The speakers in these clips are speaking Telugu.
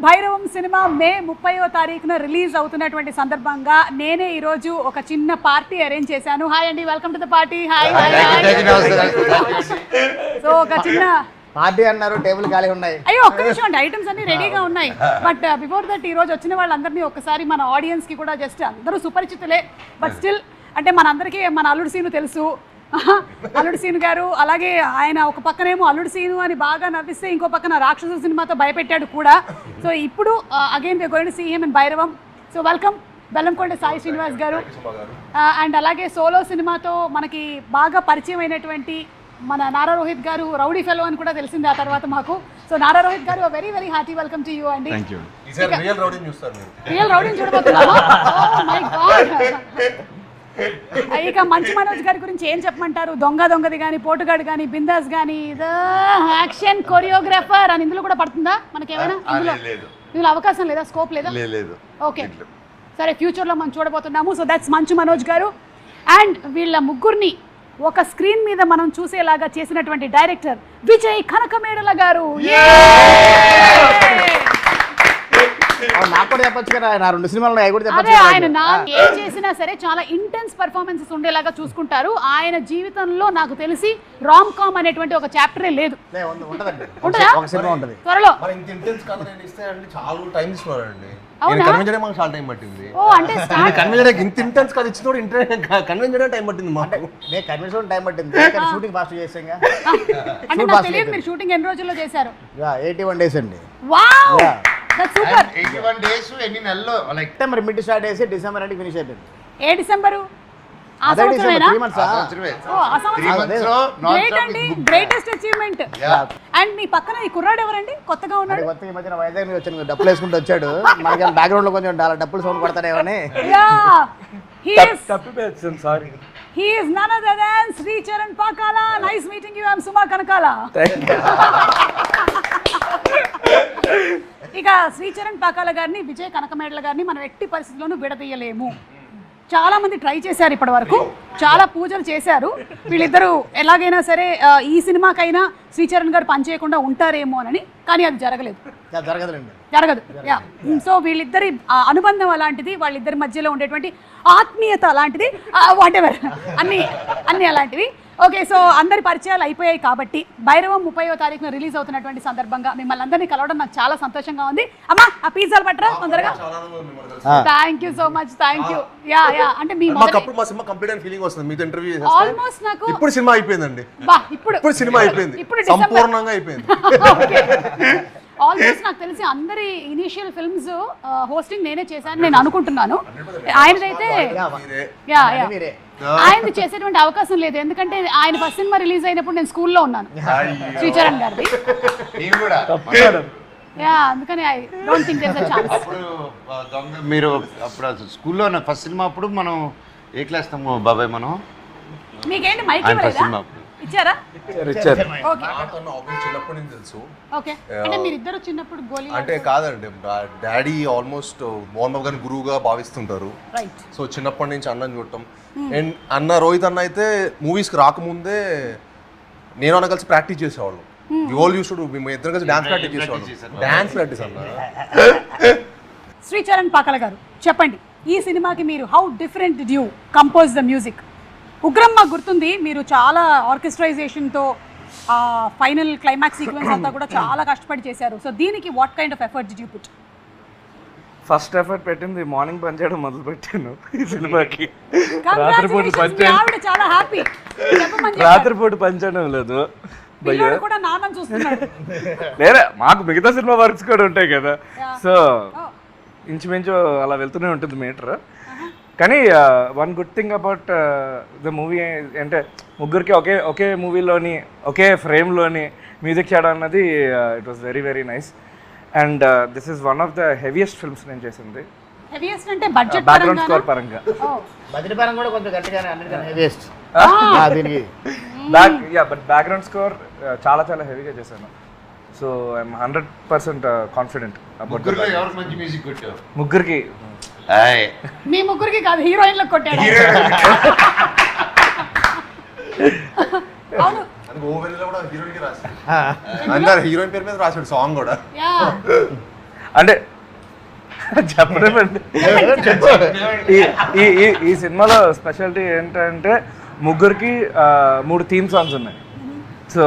భైరవం సినిమా మే 30వ తారీఖున రిలీజ్ అవుతున్నటువంటి సందర్భంగా నేనే ఈరోజు ఒక చిన్న పార్టీ అరేంజ్ చేశాను. హాయ్ అండి, welcome to the party. Hi. So ఒక చిన్న పార్టీ అన్నారు, టేబుల్ ఖాళీ ఉన్నాయి. అయ్యో ఒక్క నిమిషం అండి, ఐటమ్స్ అన్ని రెడీగా ఉన్నాయి. బట్ బిఫోర్ దట్ ఈ రోజు వచ్చిన వాళ్ళందరినీ ఒకసారి మన ఆడియన్స్ కి కూడా జస్ట్ అందరూ సుపరిచితులే, బట్ స్టిల్ అంటే మనందరికీ మన అల్లుడు సీను తెలుసు. అల్లుడు సీను గారు, అలాగే ఆయన ఒక పక్కనేమో అల్లుడు సీను అని బాగా నవ్విస్తే ఇంకో పక్కన రాక్షస సినిమాతో భయపెట్టాడు కూడా. సో ఇప్పుడు again we going to see him in Bhairavam. So welcome Bellamkonda Sai Srinivas garu. And అలాగే సోలో సినిమాతో మనకి బాగా పరిచయం అయినటువంటి మన నారా రోహిత్ గారు, రౌడీ ఫెలో అని కూడా తెలిసింది ఆ తర్వాత మాకు. సో నారా రోహిత్ గారు, very very hearty welcome to you అండి. రియల్ రౌడీని చూడబోతున్నామా? Oh my God. ఇక మంచు మనోజ్ గారి గురించి ఏం చెప్పమంటారు? దొంగది కానీ, పోటుగాడు కానీ, బిందాస్ కానీ, యాక్షన్ కొరియోగ్రాఫర్ అని ఇందులో కూడా పడుతుందా మనకేమైనా? ఇందులో అవకాశం లేదా, స్కోప్ లేదా? ఓకే సరే, ఫ్యూచర్లో మనం చూడబోతున్నాము. సో దట్స్ మంచు మనోజ్ గారు. అండ్ వీళ్ళ ముగ్గురిని ఒక స్క్రీన్ మీద మనం చూసేలాగా చేసినటువంటి డైరెక్టర్ విజయ్ కనకమేడల గారు. నాకు కూడా చెప్పొచ్చు కదా, నా 2 సినిమాలు అదే ఆయన ఏం చేసినా సరే చాలా ఇంటెన్స్ పర్ఫార్మెన్సెస్ ఉండేలాగా చూసుకుంటారు. ఆయన జీవితంలో నాకు తెలిసి రామ్ కామ్ అనేటువంటి ఒక చాప్టరే లేదు. త్వరలో మీరు షూటింగ్ ఎన్ని రోజుల్లో చేశారు? 81 days అండి. సూపర్. 81 days ఎన్ని నెలల్లో, లైక్ సెప్టెంబర్ మిడ్ స్టార్ట్ చేసి డిసెంబర్ అంటే ఫినిష్ అయిపోయింది. ఏ డిసెంబరు? ఆ సంవత్సరమేనా? Greatest achievement. అండ్ మీ పక్కన ఈ కుర్రాడు ఎవరండి? కొత్తగా ఉన్నాడు. కొత్తగా ఈ మధ్యన వైజాగ్ నుంచి వచ్చాను, డప్పులు వేసుకుంటూ వచ్చాడు. మనకి బ్యాక్గ్రౌండ్ లో కొంచెం డప్పులు sound పడతారేమని. He is none other than Sri Charan Pakala. Nice meeting you. I'm Suma Kanakala. ఇక శ్రీచరణ్ పాకాల గారిని, విజయ్ కనకమేడల గారిని మనం ఎట్టి పరిస్థితుల్లోనూ విడదీయలేము. చాలా మంది ట్రై చేశారు ఇప్పటి వరకు, చాలా పూజలు చేశారు. వీళ్ళిద్దరూ ఎలాగైనా సరే ఈ సినిమాకైనా శ్రీచరణ్ గారు పనిచేయకుండా ఉంటారేమో అని, కానీ అది జరగలేదు. జరగదు. సో వీళ్ళిద్దరి అనుబంధం అలాంటిది, వాళ్ళిద్దరి మధ్యలో ఉండేటువంటి ఆత్మీయత అలాంటిది, వాటెవర్ అన్నీ అలాంటివి. ఓకే, సో అందరి పరిచయాలు అయిపోయాయి కాబట్టి భైరవం 30వ తారీఖున రిలీజ్ అవుతున్నటువంటి సందర్భంగా మిమ్మల్ని అందరినీ కలవడం నాకు చాలా సంతోషంగా ఉంది. అమ్మా ఆ పిజ్జాలు పట్టరా తొందరగా. Thank you so much. Thank you. Yeah అంటే మీ ఆల్మోస్ట్ నాకు ఇప్పుడు సినిమా అయిపోయిందండి. ఇప్పుడు సినిమా అయిపోయింది, సంపూర్ణంగా అయిపోయింది. ఆల్మోస్ట్ నాకు తెలిసి అందరి ఇనిషియల్ ఫిల్మ్స్ హోస్టింగ్ నేనే చేశాను నేను అనుకుంటున్నాను. ఆయనదైతే ఆయనది చేసేటువంటి అవకాశం లేదు, ఎందుకంటే ఆయన ఫస్ట్ సినిమా రిలీజ్ అయినప్పుడు నేను స్కూల్లో ఉన్నాను, శ్రీచరణ్ గారిది. అందుకని I don't think there's a chance. మీరు అప్పుడు స్కూల్లో ఫస్ట్ సినిమా అప్పుడు మనం ఏ క్లాస్ బాబాయ్? మనం మీకేంటి మైక్ ఇవ్వలేదా? ఇచ్చారా? చిన్నప్పటి నుంచి తెలుసు. ఓకే, అంటే మీరిద్దరు చిన్నప్పుడు గోలీ అంటే కాదండి, డాడీ ఆల్మోస్ట్ మోహన్ బాబు గారిని గురువుగా భావిస్తుంటారు. సో చిన్నప్పటి నుంచి అన్నని చూడటం. అండ్ అన్న రోహిత్ అన్న అయితే మూవీస్కి రాకముందే నేను అన్న కలిసి ప్రాక్టీస్ చేసేవాళ్ళం. మేము ఇద్దరు కలిసి డాన్స్ ప్రాక్టీస్ చేసేవాళ్ళం. డాన్స్ ప్రాక్టీస్ అన్న. శ్రీచరణ్ పాకాల గారు చెప్పండి, ఈ సినిమాకి మీరు how different did you compose the music? Ugram మాకు గుర్తుంది, మీరు చాలా ఆర్కెస్ట్రైజేషన్తో ఫైనల్ క్లైమాక్స్ సీక్వెన్స్ అంతా కూడా చాలా కష్టపడి చేశారు. సో దీనికి what kind of effort did you put? First effort పెట్టింది మార్నింగ్ పని చేయడం మొదలు పెట్టాను ఈ సినిమాకి. రాత్రిపూట పని చేయడం లేదు, లేదా మాకు మిగతా సినిమా వర్క్స్ కూడా ఉంటాయి కదా. సో ఇంచుమించు అలా వెళ్తూనే ఉంటుంది మీటర్. కానీ one good thing about the movie అంటే ముగ్గురికి ఒకే మూవీలోని ఒకే ఫ్రేమ్లోని మ్యూజిక్ చేయడం అన్నది it was very very nice. And this is one of the heaviest films నేను చేసింది. బ్యాక్గ్రౌండ్ స్కోర్ పరంగా బట్ బ్యాక్గ్రౌండ్ స్కోర్ చాలా చాలా హెవీగా చేశాను. సో ఐఎమ్ 100% కాన్ఫిడెంట్ అబౌట్ ముగ్గురికి. మీ ముగ్గురికి కాదు, హీరోయిన్లకు కొట్టాడు. హీరోయిన్ పేరు మీద రాశాడు సాంగ్ కూడా. అంటే చెప్పలేమండి. ఈ సినిమాలో స్పెషాలిటీ ఏంటంటే ముగ్గురికి 3 థీమ్ సాంగ్స్ ఉన్నాయి. సో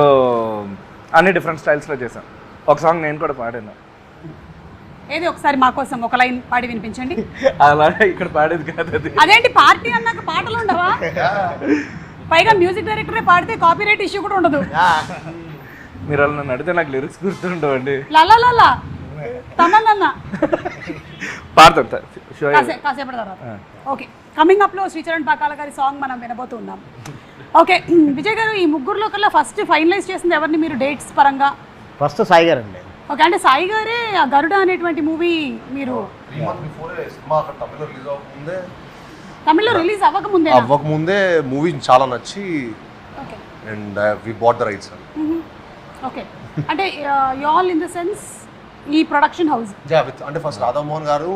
అన్ని డిఫరెంట్ స్టైల్స్లో చేశాను. ఒక సాంగ్ నేను కూడా పాడాను. ఏది ఒకసారి మా కోసం ఒక లైన్ పాడి వినిపించండి. అలా ఇక్కడ పాడేది కాదు అది. అదేంటి పార్టీ అన్నాక పాటలు ఉండవా? పైగా మ్యూజిక్ డైరెక్టరే పాడితే కాపీరైట్ ఇష్యూ కూడా ఉండదు. మీరు అలా నన్ను అడిగితే నాకు లిరిక్స్ గుర్తుండవండి. లలా తమన్న పాడతాను కాసేపటి తర్వాత. ఓకే, కమింగ్ అప్లో శ్రీచరణ్ పాకాల గారి సాంగ్ మనం వినబోతున్నాం. ఓకే విజయ్ గారు, ఈ ముగ్గురులో కల్లా ఫస్ట్ ఫైనలైజ్ చేసింది ఎవరిని మీరు డేట్స్ పరంగా? ఫస్ట్ సాయి గారు అండి. ఓకే, అంటే సాయి గారే ఆ గరుడ అనేటువంటి మూవీ మీరు 3 months before సినిమా అక్కడ తమిళ్లో రిలీజ్ అవ్వకముందే మూవీ చాలా నచ్చి okay and we bought the rights. Okay, అంటే you all in the sense ఈ ప్రొడక్షన్ హౌస్ అంటే ఫస్ట్ రాధామోహన్ గారు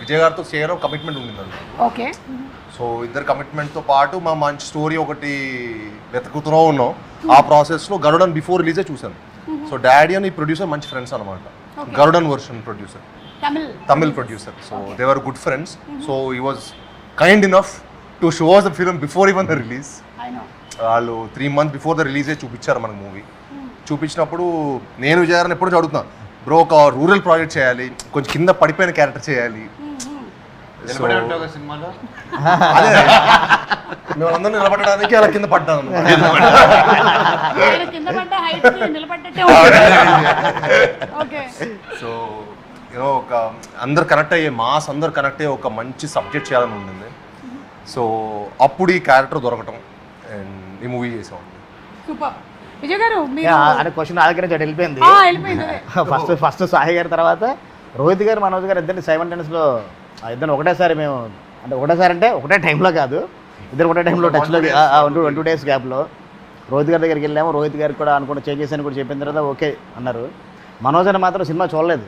విజయ్ గారితో చేయడం కమిట్మెంట్ ఉండిందండి. ఓకే, సో ఇద్దరు కమిట్మెంట్తో పాటు మా మంచి స్టోరీ ఒకటి వెతుకుతూ ఉన్నాం. ఆ ప్రాసెస్లో గరుడన్ బిఫోర్ రిలీజే చూసాను. సో డాడీ అని ప్రొడ్యూసర్ మంచి ఫ్రెండ్స్ అనమాట. Garudan version producer, Tamil producer. So they were good friends. So he was kind enough to show us the film before even the release. వాళ్ళు 3 months బిఫోర్ ద రిలీజే చూపించారు మనకు మూవీ. చూపించినప్పుడు నేను విజయ్ గారిని ఎప్పుడు చదువుతున్నాను, బ్రో ఒక రూరల్ ప్రాజెక్ట్ చేయాలి, కొంచెం కింద పడిపోయిన క్యారెక్టర్ చేయాలి. సినిమాలో మేము అందరూ నిలబడడానికి అలా కింద పడ్డాను. సో యూనో ఒక అందరు కనెక్ట్ అయ్యే మాస్, అందరు కనెక్ట్ అయ్యే ఒక మంచి సబ్జెక్ట్ చేయాలని ఉండింది. సో అప్పుడు ఈ క్యారెక్టర్ దొరకటం అండ్ ఈ మూవీ చేసాం. సూపర్. విజయ్ గారు అంటే క్వశ్చన్ ఆలోచన వెళ్ళిపోయింది. ఫస్ట్ సాయి గారి తర్వాత రోహిత్ గారు, మనోజ్ గారు ఇద్దరిని సైమల్టేనియస్లో ఇద్దరు ఒకటేసారి మేము, అంటే ఒకటేసారి అంటే ఒకటే టైంలో కాదు, ఇద్దరు ఒకటే టైంలో టచ్లో 1-2 days గ్యాప్లో రోహిత్ గారి దగ్గరికి వెళ్ళాము. రోహిత్ గారికి కూడా అనుకుంటే చేంజెస్ అని కూడా చెప్పిన తర్వాత ఓకే అన్నారు. మనోజ్ అని మాత్రం సినిమా చూడలేదు.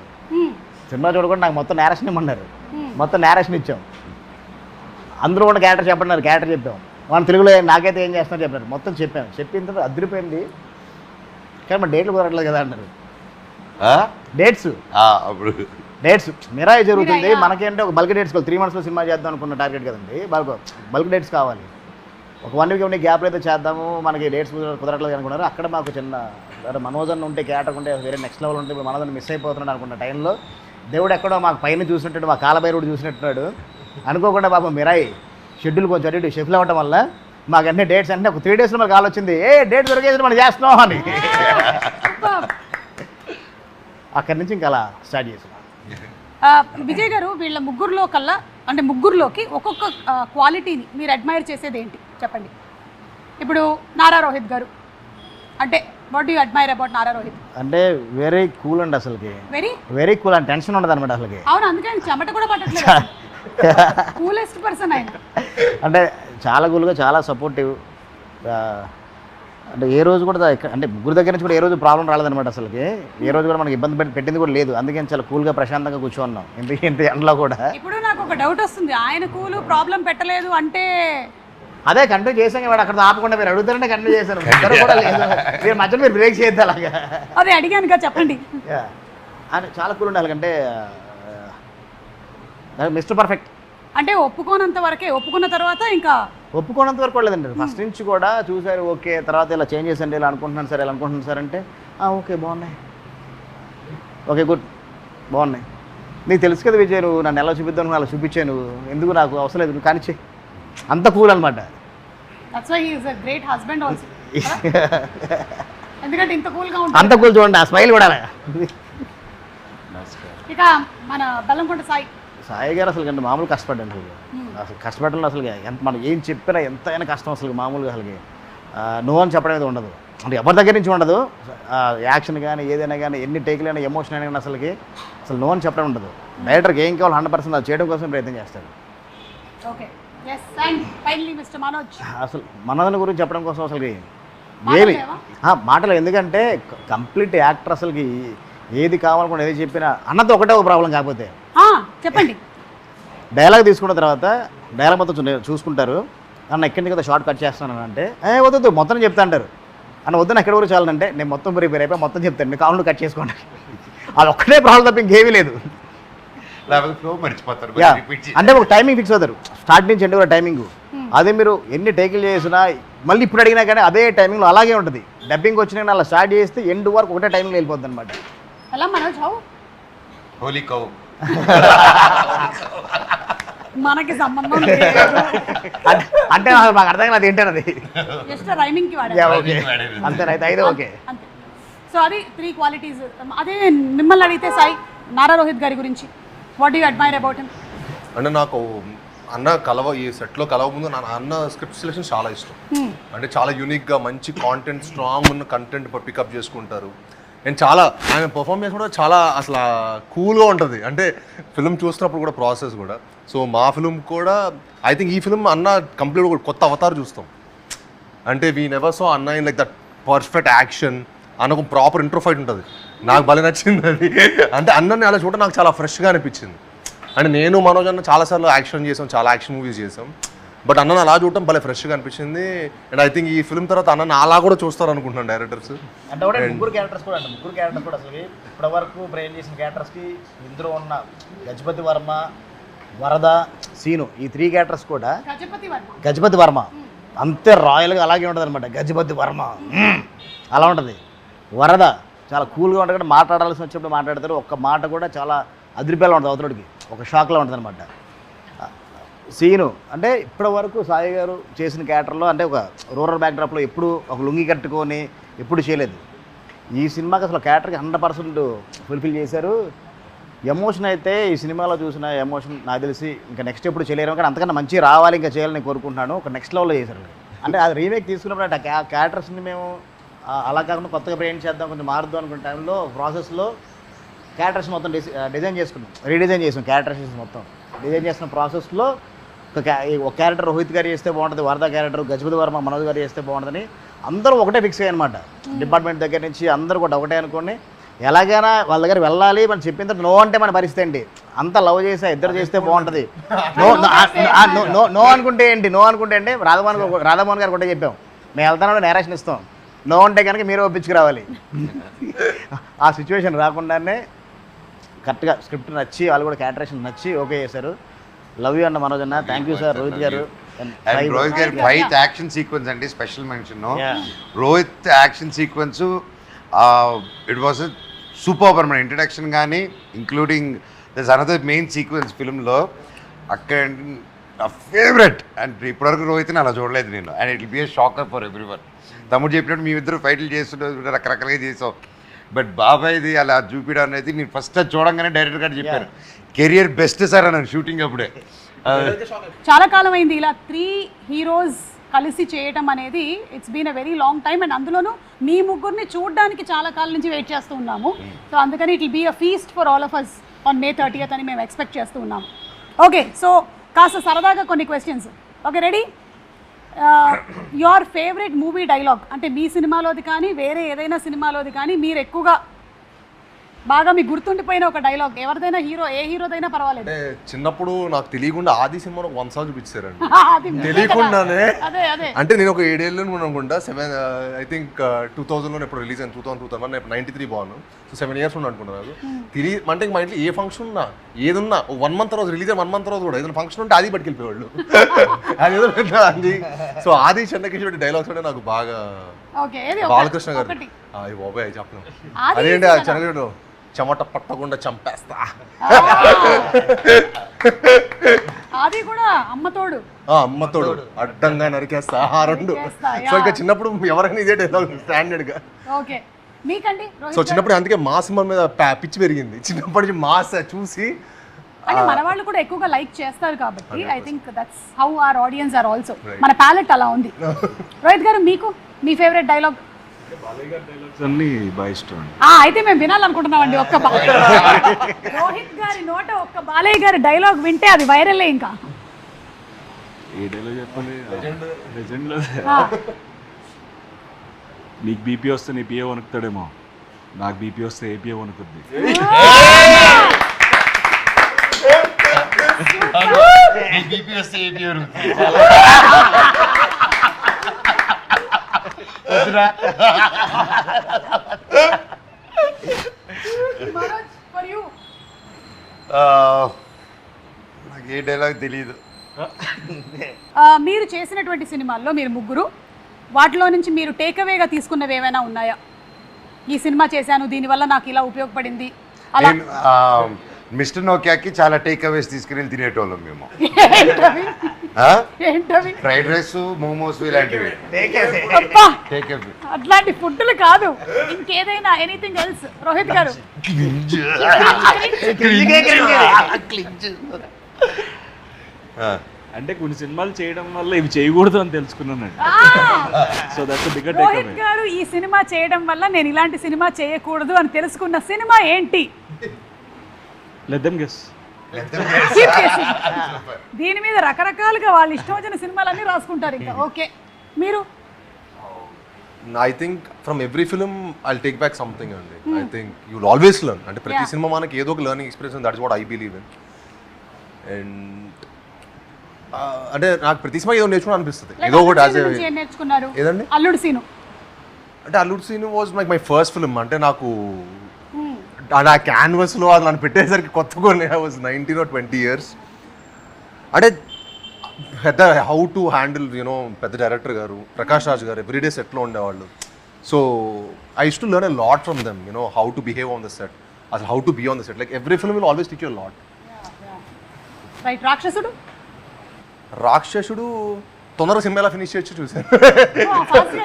సినిమా చూడకుండా నాకు మొత్తం నేరేషన్ ఇమ్మన్నారు. మొత్తం నేరేషన్ ఇచ్చాం. అందరూ కూడా క్యారెక్టర్ చెప్పన్నారు, క్యారెక్టర్ చెప్పాం. మన తెలుగులో నాకైతే ఏం చేస్తున్నారు చెప్పారు. మొత్తం చెప్పాం. చెప్పిన తర్వాత అదిరిపోయింది. కానీ మన డేట్లు కుదరట్లేదు కదా అన్నారు. డేట్స్ మిరాయి జరుగుతుంది. మనకేంటే ఒక బల్క్ డేట్స్ కావాలి. 3 monthsలో సినిమా చేద్దాం అనుకున్న టార్గెట్ కదండి. బల్క్ డేట్స్ కావాలి. ఒక 1 week గ్యాప్లో అయితే చేద్దాము, మనకి డేట్స్ కుదరట్లేదు అనుకున్నారు. అక్కడ మాకు చిన్న మనోజన్ ఉంటే క్యారెక్టర్ ఉంటే వేరే నెక్స్ట్ లెవెల్ ఉంటే ఇప్పుడు మనోజన్ మిస్ అయిపోతున్నాడు అనుకున్న టైంలో దేవుడు ఎక్కడో మాకు పైన చూసినట్టు, మా కాలభైరుడు చూసినట్టున్నాడు. అనుకోకుండా పాపం మిరాయి షెడ్యూల్ కొంచెం అటు షిఫ్ట్ అవ్వడం వల్ల మాకు అన్ని డేట్స్ అంటే ఒక 3 daysలో మాకు కాల్ వచ్చింది, డేట్ దొరికేసి మనం చేస్తున్నాం అని. అక్కడి నుంచి ఇంకా అలా స్టార్ట్ చేసాం. విజయ్ గారు, వీళ్ళ ముగ్గురులో కల్లా అంటే ముగ్గురులోకి ఒక్కొక్క క్వాలిటీని మీరు అడ్మైర్ చేసేది ఏంటి చెప్పండి. ఇప్పుడు నారా రోహిత్ గారు అంటే what do you admire about Nara Rohit? అంటే వెరీ కూల్ అండి, అసలుకి వెరీ కూల్ అండ్ టెన్షన్ ఉండదు అనమాట అసలుకి. అవును, అందుకే ఆయన చెమట కూడా పట్టట్లేదు. కూలెస్ట్ పర్సన్ ఆయన. అంటే చాలా కూల్గా, చాలా సపోర్టివ్. అంటే ఏ రోజు కూడా అంటే ముగ్గురు దగ్గర నుంచి కూడా ఏ రోజు ప్రాబ్లం రాలేదనమాట అసలుకి. ఏ రోజు కూడా మనకి ఇబ్బంది పెట్టింది కూడా లేదు. అందుకని చాలా కూల్గా ప్రశాంతంగా కూర్చోన్నాం ఇంత ఎండలో కూడా. ఇప్పుడు నాకు ఒక డౌట్ వస్తుంది, ఆయన కూల్ ప్రాబ్లం పెట్టలేదు అంటే అదే కంటిన్యూ చేసాం. వాడు అక్కడ ఆపకుండా మీరు అడుగుతారంటే కంటిన్యూ చేశాను. కూడా లేదు, మీరు మధ్యలో మీరు బ్రేక్ చేయొద్దు అలాగా. అదే అడిగానుగా, చెప్పండి. అని చాలా కూల్ ఉండాలి. అంటే మిస్టర్ పర్ఫెక్ట్. అంటే ఒప్పుకోనంత వరకే, ఒప్పుకున్న తర్వాత ఇంకా ఒప్పుకోనంత వరకు లేదండి. ఫస్ట్ నుంచి కూడా చూసారు, ఓకే తర్వాత ఇలా చేంజెస్ అండి, ఇలా అనుకుంటున్నాను సార్, ఇలా అనుకుంటున్నాను సార్ అంటే ఓకే బాగున్నాయి, ఓకే గుడ్ బాగున్నాయి. నీకు తెలుసు కదా విజయ్, నువ్వు నన్ను ఎలా చూపిద్దాను అలా చూపించాను, ఎందుకు నాకు అవసరం లేదు, నువ్వు కానిచ్చే. అంత కూల్ అనమాట. Great husband also. ఎందుకంటే ఇంత కూల్గా అంత కూల్ చూడండి, ఆ స్మైల్ కూడా. ఇక మన బెల్లంకొండ సాయి గారు అసలు అంటే మామూలు కష్టపడ్డాను. అసలు కష్టపడడం అసలు ఎంత మనం ఏం చెప్పినా ఎంతైనా కష్టం అసలు మామూలుగా అసలుకి నో అని చెప్పడం అనేది ఉండదు. అంటే ఎవరి దగ్గర నుంచి ఉండదు. యాక్షన్ కానీ ఏదైనా కానీ ఎన్ని టేకులు అయినా ఎమోషన్ అయినా కానీ అసలు నో అని చెప్పడం ఉండదు. డైరెక్టర్కి ఏం కావాలి 100% అది చేయడం కోసం ప్రయత్నం చేస్తాడు. అసలు మనోజ్ గురించి చెప్పడం కోసం అసలుకి ఏమి మాటలు, ఎందుకంటే కంప్లీట్ యాక్టర్ అసలుకి ఏది కావాలనుకుంటే ఏది చెప్పినా అన్నది ఒకటే ఒక ప్రాబ్లం. కాకపోతే చెప్పండి, డైలాగ్ తీసుకున్న తర్వాత డైలాగ్ మొత్తం చూసుకుంటారు. అన్న ఎక్కడి నుంచి కదా షార్ట్ కట్ చేస్తాను అంటే వద్దు మొత్తం చెప్తా అంటారు. అన్న వద్దు ఎక్కడి వరకు చాలంటే నేను మొత్తం ప్రిపేర్ అయిపోయి మొత్తం చెప్తాను, మీ కావాలని కట్ చేసుకోండి. అది ఒక్కటే ప్రాబ్లం తప్ప ఇంకేమీ లేదు. లేకపోతే ఫ్లో మర్చిపోతారు. యా, అంటే ఒక టైమింగ్ ఫిక్స్ అవుతారు స్టార్ట్ నుంచి ఎండ్ వరకు టైమింగ్. అదే మీరు ఎన్ని టేకులు చేసినా మళ్ళీ ఇప్పుడు అడిగినా కానీ అదే టైమింగ్లో అలాగే ఉంటుంది. డబ్బింగ్ వచ్చినా అలా స్టార్ట్ చేస్తే ఎండ్ వరకు ఒకటే టైమింగ్లో వెళ్ళిపోద్ది అనమాట. ఎలా మనోజ్ హౌ హోలీ కౌ మనకి సంబంధం లేదు. అంటే మాకు అర్థం కాదు ఏంటన్నది. జస్ట్ రైమింగ్ కి వాడారు. యా, ఓకే అంతేనైతే అయితే ఓకే. అంతే. సో అది 3 క్వాలిటీస్. అదే మిమ్మల్ని అడిగితే సాయి, నారా రోహిత్ గారి గురించి what you admire about him? అంటే నాకు అన్న ఈ సెట్లో కలవ ముందు నా అన్న స్క్రిప్ట్ సెలెక్షన్ చాలా ఇష్టం. అంటే చాలా యూనిక్గా మంచి కాంటెంట్, స్ట్రాంగ్ ఉన్న కంటెంట్ పికప్ చేసుకుంటారు. నేను చాలా ఆయన పర్ఫామ్ చేసి కూడా చాలా అసలు కూల్గా ఉంటుంది. అంటే ఫిల్మ్ చూస్తున్నప్పుడు కూడా ప్రాసెస్ కూడా. సో మా ఫిల్మ్ కూడా ఐ థింక్ ఈ ఫిల్మ్ అన్న కంప్లీట్ కూడా కొత్త అవతారం చూస్తాం. అంటే వీ నెవర్ సో అన్న in like that perfect action అన్న ఒక ప్రాపర్ ఇంట్రో ఫైట్ ఉంటుంది. నాకు భలే నచ్చింది అది. అంటే అన్నని అలా చూడటం నాకు చాలా ఫ్రెష్గా అనిపించింది. అంటే నేను మనోజ్ అన్న చాలాసార్లు యాక్షన్ చేసాం, చాలా యాక్షన్ మూవీస్ చేసాం. బట్ అన్నను అలా చూడటం భలే ఫ్రెష్గా అనిపించింది. అండ్ ఐ థింక్ ఈ ఫిల్మ్ తర్వాత అన్నను అలా కూడా చూస్తారు అనుకుంటున్నాను డైరెక్టర్స్. అంటే కూడా ముగ్గురు క్యారెక్టర్స్ కూడా అసలు ఇప్పటివరకు బ్రెయిన్ చేసిన క్యారెక్టర్స్కి ఇందులో ఉన్న గజపతి వర్మ, వరద, సీను ఈ 3 క్యారెక్టర్స్ కూడా గజపతి వర్మ అంతే రాయల్గా అలాగే ఉంటుంది అనమాట. గజపతి వర్మ అలా ఉంటుంది. వరద చాలా కూల్గా ఉంటుంది కూడా మాట్లాడాల్సి వచ్చినప్పుడు మాట్లాడతారు. ఒక్క మాట కూడా చాలా అదిరిపేలా ఉంటుంది అవతలకి, ఒక షాక్లో ఉంటుంది అనమాట. సీను అంటే ఇప్పటి వరకు సాయి గారు చేసిన క్యారెక్టర్లో అంటే ఒక రూరల్ బ్యాక్డ్రాప్లో ఎప్పుడు ఒక లుంగి కట్టుకొని ఎప్పుడు చేయలేదు. ఈ సినిమాకి అసలు క్యారెక్టర్కి 100% ఫుల్ఫిల్ చేశారు. ఎమోషన్ అయితే ఈ సినిమాలో చూసిన ఎమోషన్ నాకు తెలిసి ఇంకా నెక్స్ట్ ఎప్పుడు చేయలేరు. కానీ అంతకన్నా మంచి రావాలి, ఇంకా చేయాలని కోరుకుంటున్నాను. ఒక నెక్స్ట్ లెవెల్లో చేశారు. అంటే అది రీమేక్ తీసుకున్నప్పుడు ఆ క్యారెక్టర్స్ని మేము అలా కాకుండా కొత్తగా బ్రెయిన్ చేద్దాం, కొంచెం మారుద్దాం అనుకున్న టైంలో ప్రాసెస్లో క్యారెక్టర్స్ మొత్తం డిజైన్ చేసుకున్నాం, రీడిజైన్ చేసాం. క్యారెక్టర్స్ మొత్తం డిజైన్ చేసిన ప్రాసెస్లో ఒక క్యారెక్టర్ రోహిత్ గారు చేస్తే బాగుంటుంది, వరద క్యారెక్టర్ గజపతి వర్మ మనోజ్ గారు చేస్తే బాగుంటుందని అందరూ ఒకటే ఫిక్స్ అయ్యాయి అనమాట. డిపార్ట్మెంట్ దగ్గర నుంచి అందరూ కూడా ఒకటే అనుకోండి, ఎలాగైనా వాళ్ళ దగ్గర వెళ్ళాలి. మనం చెప్పిన తర్వాత నో అంటే మన పరిస్థితి ఏంటి, అంత లవ్ చేసా ఇద్దరు చేస్తే బాగుంటుంది. నో అనుకుంటే ఏంటి, నో అనుకుంటే అంటే రాధామోహన్ గారు కూడా చెప్పాం, మేము వెళ్తానో నేరేషన్ ఇస్తాం, నో అంటే కనుక మీరు ఒప్పించుకురావాలి. ఆ సిచ్యువేషన్ రాకుండానే కరెక్ట్గా స్క్రిప్ట్ నచ్చి వాళ్ళు కూడా క్యారెక్టరేషన్ నచ్చి ఓకే చేశారు. లవ్ యూ అన్న మనోజ్ అన్న, thank you sir. Rohit garu Rohit గారి ఫైట్ యాక్షన్ సీక్వెన్స్ అంటే special mention. Rohit action sequence it was super. మన ఇంట్రడక్షన్ కానీ including this another main sequence ఫిల్మ్లో అక్కడ నా ఫేవరెట్. అండ్ ఇప్పటివరకు రోహిత్ని అలా చూడలేదు నేను. And it will be a shocker for everyone. తమ్ముడు చెప్పినట్టు మీ ఇద్దరు ఫైట్లు చేస్తుంటే రకరకాలుగా చేసావు. బట్ బాబాయ్ది అలా చూపించడం అనేది నేను ఫస్ట్ చూడంగానే డైరెక్టర్ గారు చెప్పారు, కెరియర్ బెస్ట్ సార్ అన్నాను షూటింగ్ అప్పుడే. చాలా కాలం అయింది ఇలా 3 హీరోస్ కలిసి చేయటం అనేది. It's been a very long time. And అందులోనూ మీ ముగ్గురిని చూడడానికి చాలా కాలం నుంచి వెయిట్ చేస్తూ ఉన్నాము. సో అందుకని it will be a feast for all of us on May 30th అని మేము ఎక్స్పెక్ట్ చేస్తూ ఉన్నాము. ఓకే, సో కాస్త సరదాగా కొన్ని questions. Okay, ready? Your favourite movie dialogue అంటే మీ సినిమాలోది కానీ వేరే ఏదైనా సినిమాలోది కానీ మీరు ఎక్కువగా బాగా మీకు గుర్తుండిపోయిన ఒక డైలాగ్ ఎవరిదైనా, హీరో ఏ హీరోదైనా పర్వాలేదు. అంటే చిన్నప్పుడు నాకు తెలియకుండా ఆది సినిమాలో 1 సాంగ్ చూపించారండి తెలియకుండానే. అంటే నేను ఒక 7 ఏళ్ళు అనుకుంటా, 7 ఐ థింక్ 2000లో ఎప్పుడు రిలీజ్ అయింది, 2001 93 బాను. సో 7 ఇయర్స్ ఉండి అనుకుంటా నాకు తెలియ. అంటే మా ఇంట్లో ఏ ఫంక్షన్ ఉన్నా ఏదున్నా 1 మంత్ రోజు రిలీజ్ 1 మంత్ రోజు కూడా ఏదైనా ఫంక్షన్ ఉంటే అది పట్టుకెళ్ళిపోయేవాళ్ళు. అది ఏదో అది. సో ఆది చెన్నకేశ్వరి డైలాగ్స్ అంటే నాకు బాగా. బాలకృష్ణ గారు బాబాయ్ చెప్పను అదేంటి ఆ చెన్నకేశ్వరుడు చెమట పట్టకుండా చంపేస్తా, అది కూడా అమ్మతోడు అడ్డంగా నరికేస్తా, ఆ 2. సో ఇంకా చిన్నప్పుడు ఎవరైనా ఇదే డైలాగ్ స్టాండర్డ్ గా. ఓకే, మీకండి? సో చిన్నప్పుడు అందుకే మాస్ సినిమా మీద పిచ్చి పెరిగింది. చిన్నప్పటి నుంచి మాస్ చూసి అంటే మన వాళ్ళు కూడా ఎక్కువగా లైక్ చేస్తారు కాబట్టి I think that's how our audience are also. మన ప్యాలెట్ అలా ఉంది. రోహిత్ గారు, మీకు మీ ఫేవరెట్ డైలాగ్? అయితే మేము వినాలనుకుంటున్నామండి. ఒక్క రోహిత్ గారి నోట ఒక్క బాలయ్య గారి డైలాగ్ వింటే అది వైరల్. ఇంకా ఏ డైలాగ్ చెప్పండి? లెజెండ్. నీకు బీపీ వస్తే నీ పిఏ వణుకుతాడేమో, నాకు బీపీ వస్తే ఏపీఏ వణుకుద్ది. బీపీ వస్తే ఏపీ మనోజ్ నాకు ఏ డైలాగ్ తెలియదు. మీరు చేసినటువంటి సినిమాల్లో మీరు ముగ్గురు వాటిలో నుంచి మీరు టేక్అవేగా తీసుకున్నవి ఏమైనా ఉన్నాయా? ఈ సినిమా చేశాను దీనివల్ల నాకు ఇలా ఉపయోగపడింది అలా. నేను మిస్టర్ నోకియాకి చాలా టేక్ అవేస్ తీసుకుని తినేటోళ్ళం మేము. ఏంటవి? ఫ్రైడ్ రైస్, మోమోస్ ఇలాంటివి అబ్బా, టేక్ అవే. అట్లాంటి ఫుడ్లు కాదు, ఇంకేదైనా ఎనీథింగ్ ఎల్స్. రోహిత్ గారు అంటే కొన్ని సినిమాలు చేయడం వల్ల ఇవి చేయకూడదు అని తెలుసుకున్నానండి. So that's bigger take Rohit గారు ఈ సినిమా చేయడం వల్ల నేను ఇలాంటి సినిమా చేయకూడదు అని తెలుసుకున్న సినిమా ఏంటి? Let them guess. Keep guessing. దీని మీద రకరకాలుగా వాళ్ళు ఇష్టం వచ్చిన సినిమాలన్నీ రాసుకుంటారు ఇంకా. ఓకే, మీరు? I think from every film I take back something అండి. I think you will always learn. అంటే ప్రతి సినిమా మనకి ఏదో ఒక learning experience, that is what I believe in. And అంటే నాకు ప్రతి సినిమా ఏదో నేర్చుకుని అనిపిస్తుంది. ఏదో ఒకటి యాజ్ ఏం నేర్చుకున్నారు? ఏదండి? అల్లుడు సీను. అంటే Alludu Seenu was like my first film. అంటే నాకు నా క్యాన్వస్లో అది నన్ను పెట్టేసరికి కొత్తగా ఐ వాజ్ 19 or 20 years. అంటే పెద్ద హౌ టు హ్యాండిల్ యూనో పెద్ద డైరెక్టర్ గారు ప్రకాష్ రాజ్ గారు ఎవ్రీడే సెట్లో ఉండేవాళ్ళు. So I use to learn a lot from them, you know how to behave on the set, అసలు how to be on the set. Like every film will always teach you lot. Right. Rakshasudu తొందరగా సినిమా ఎలా ఫినిష్ చేయొచ్చు చూసాను.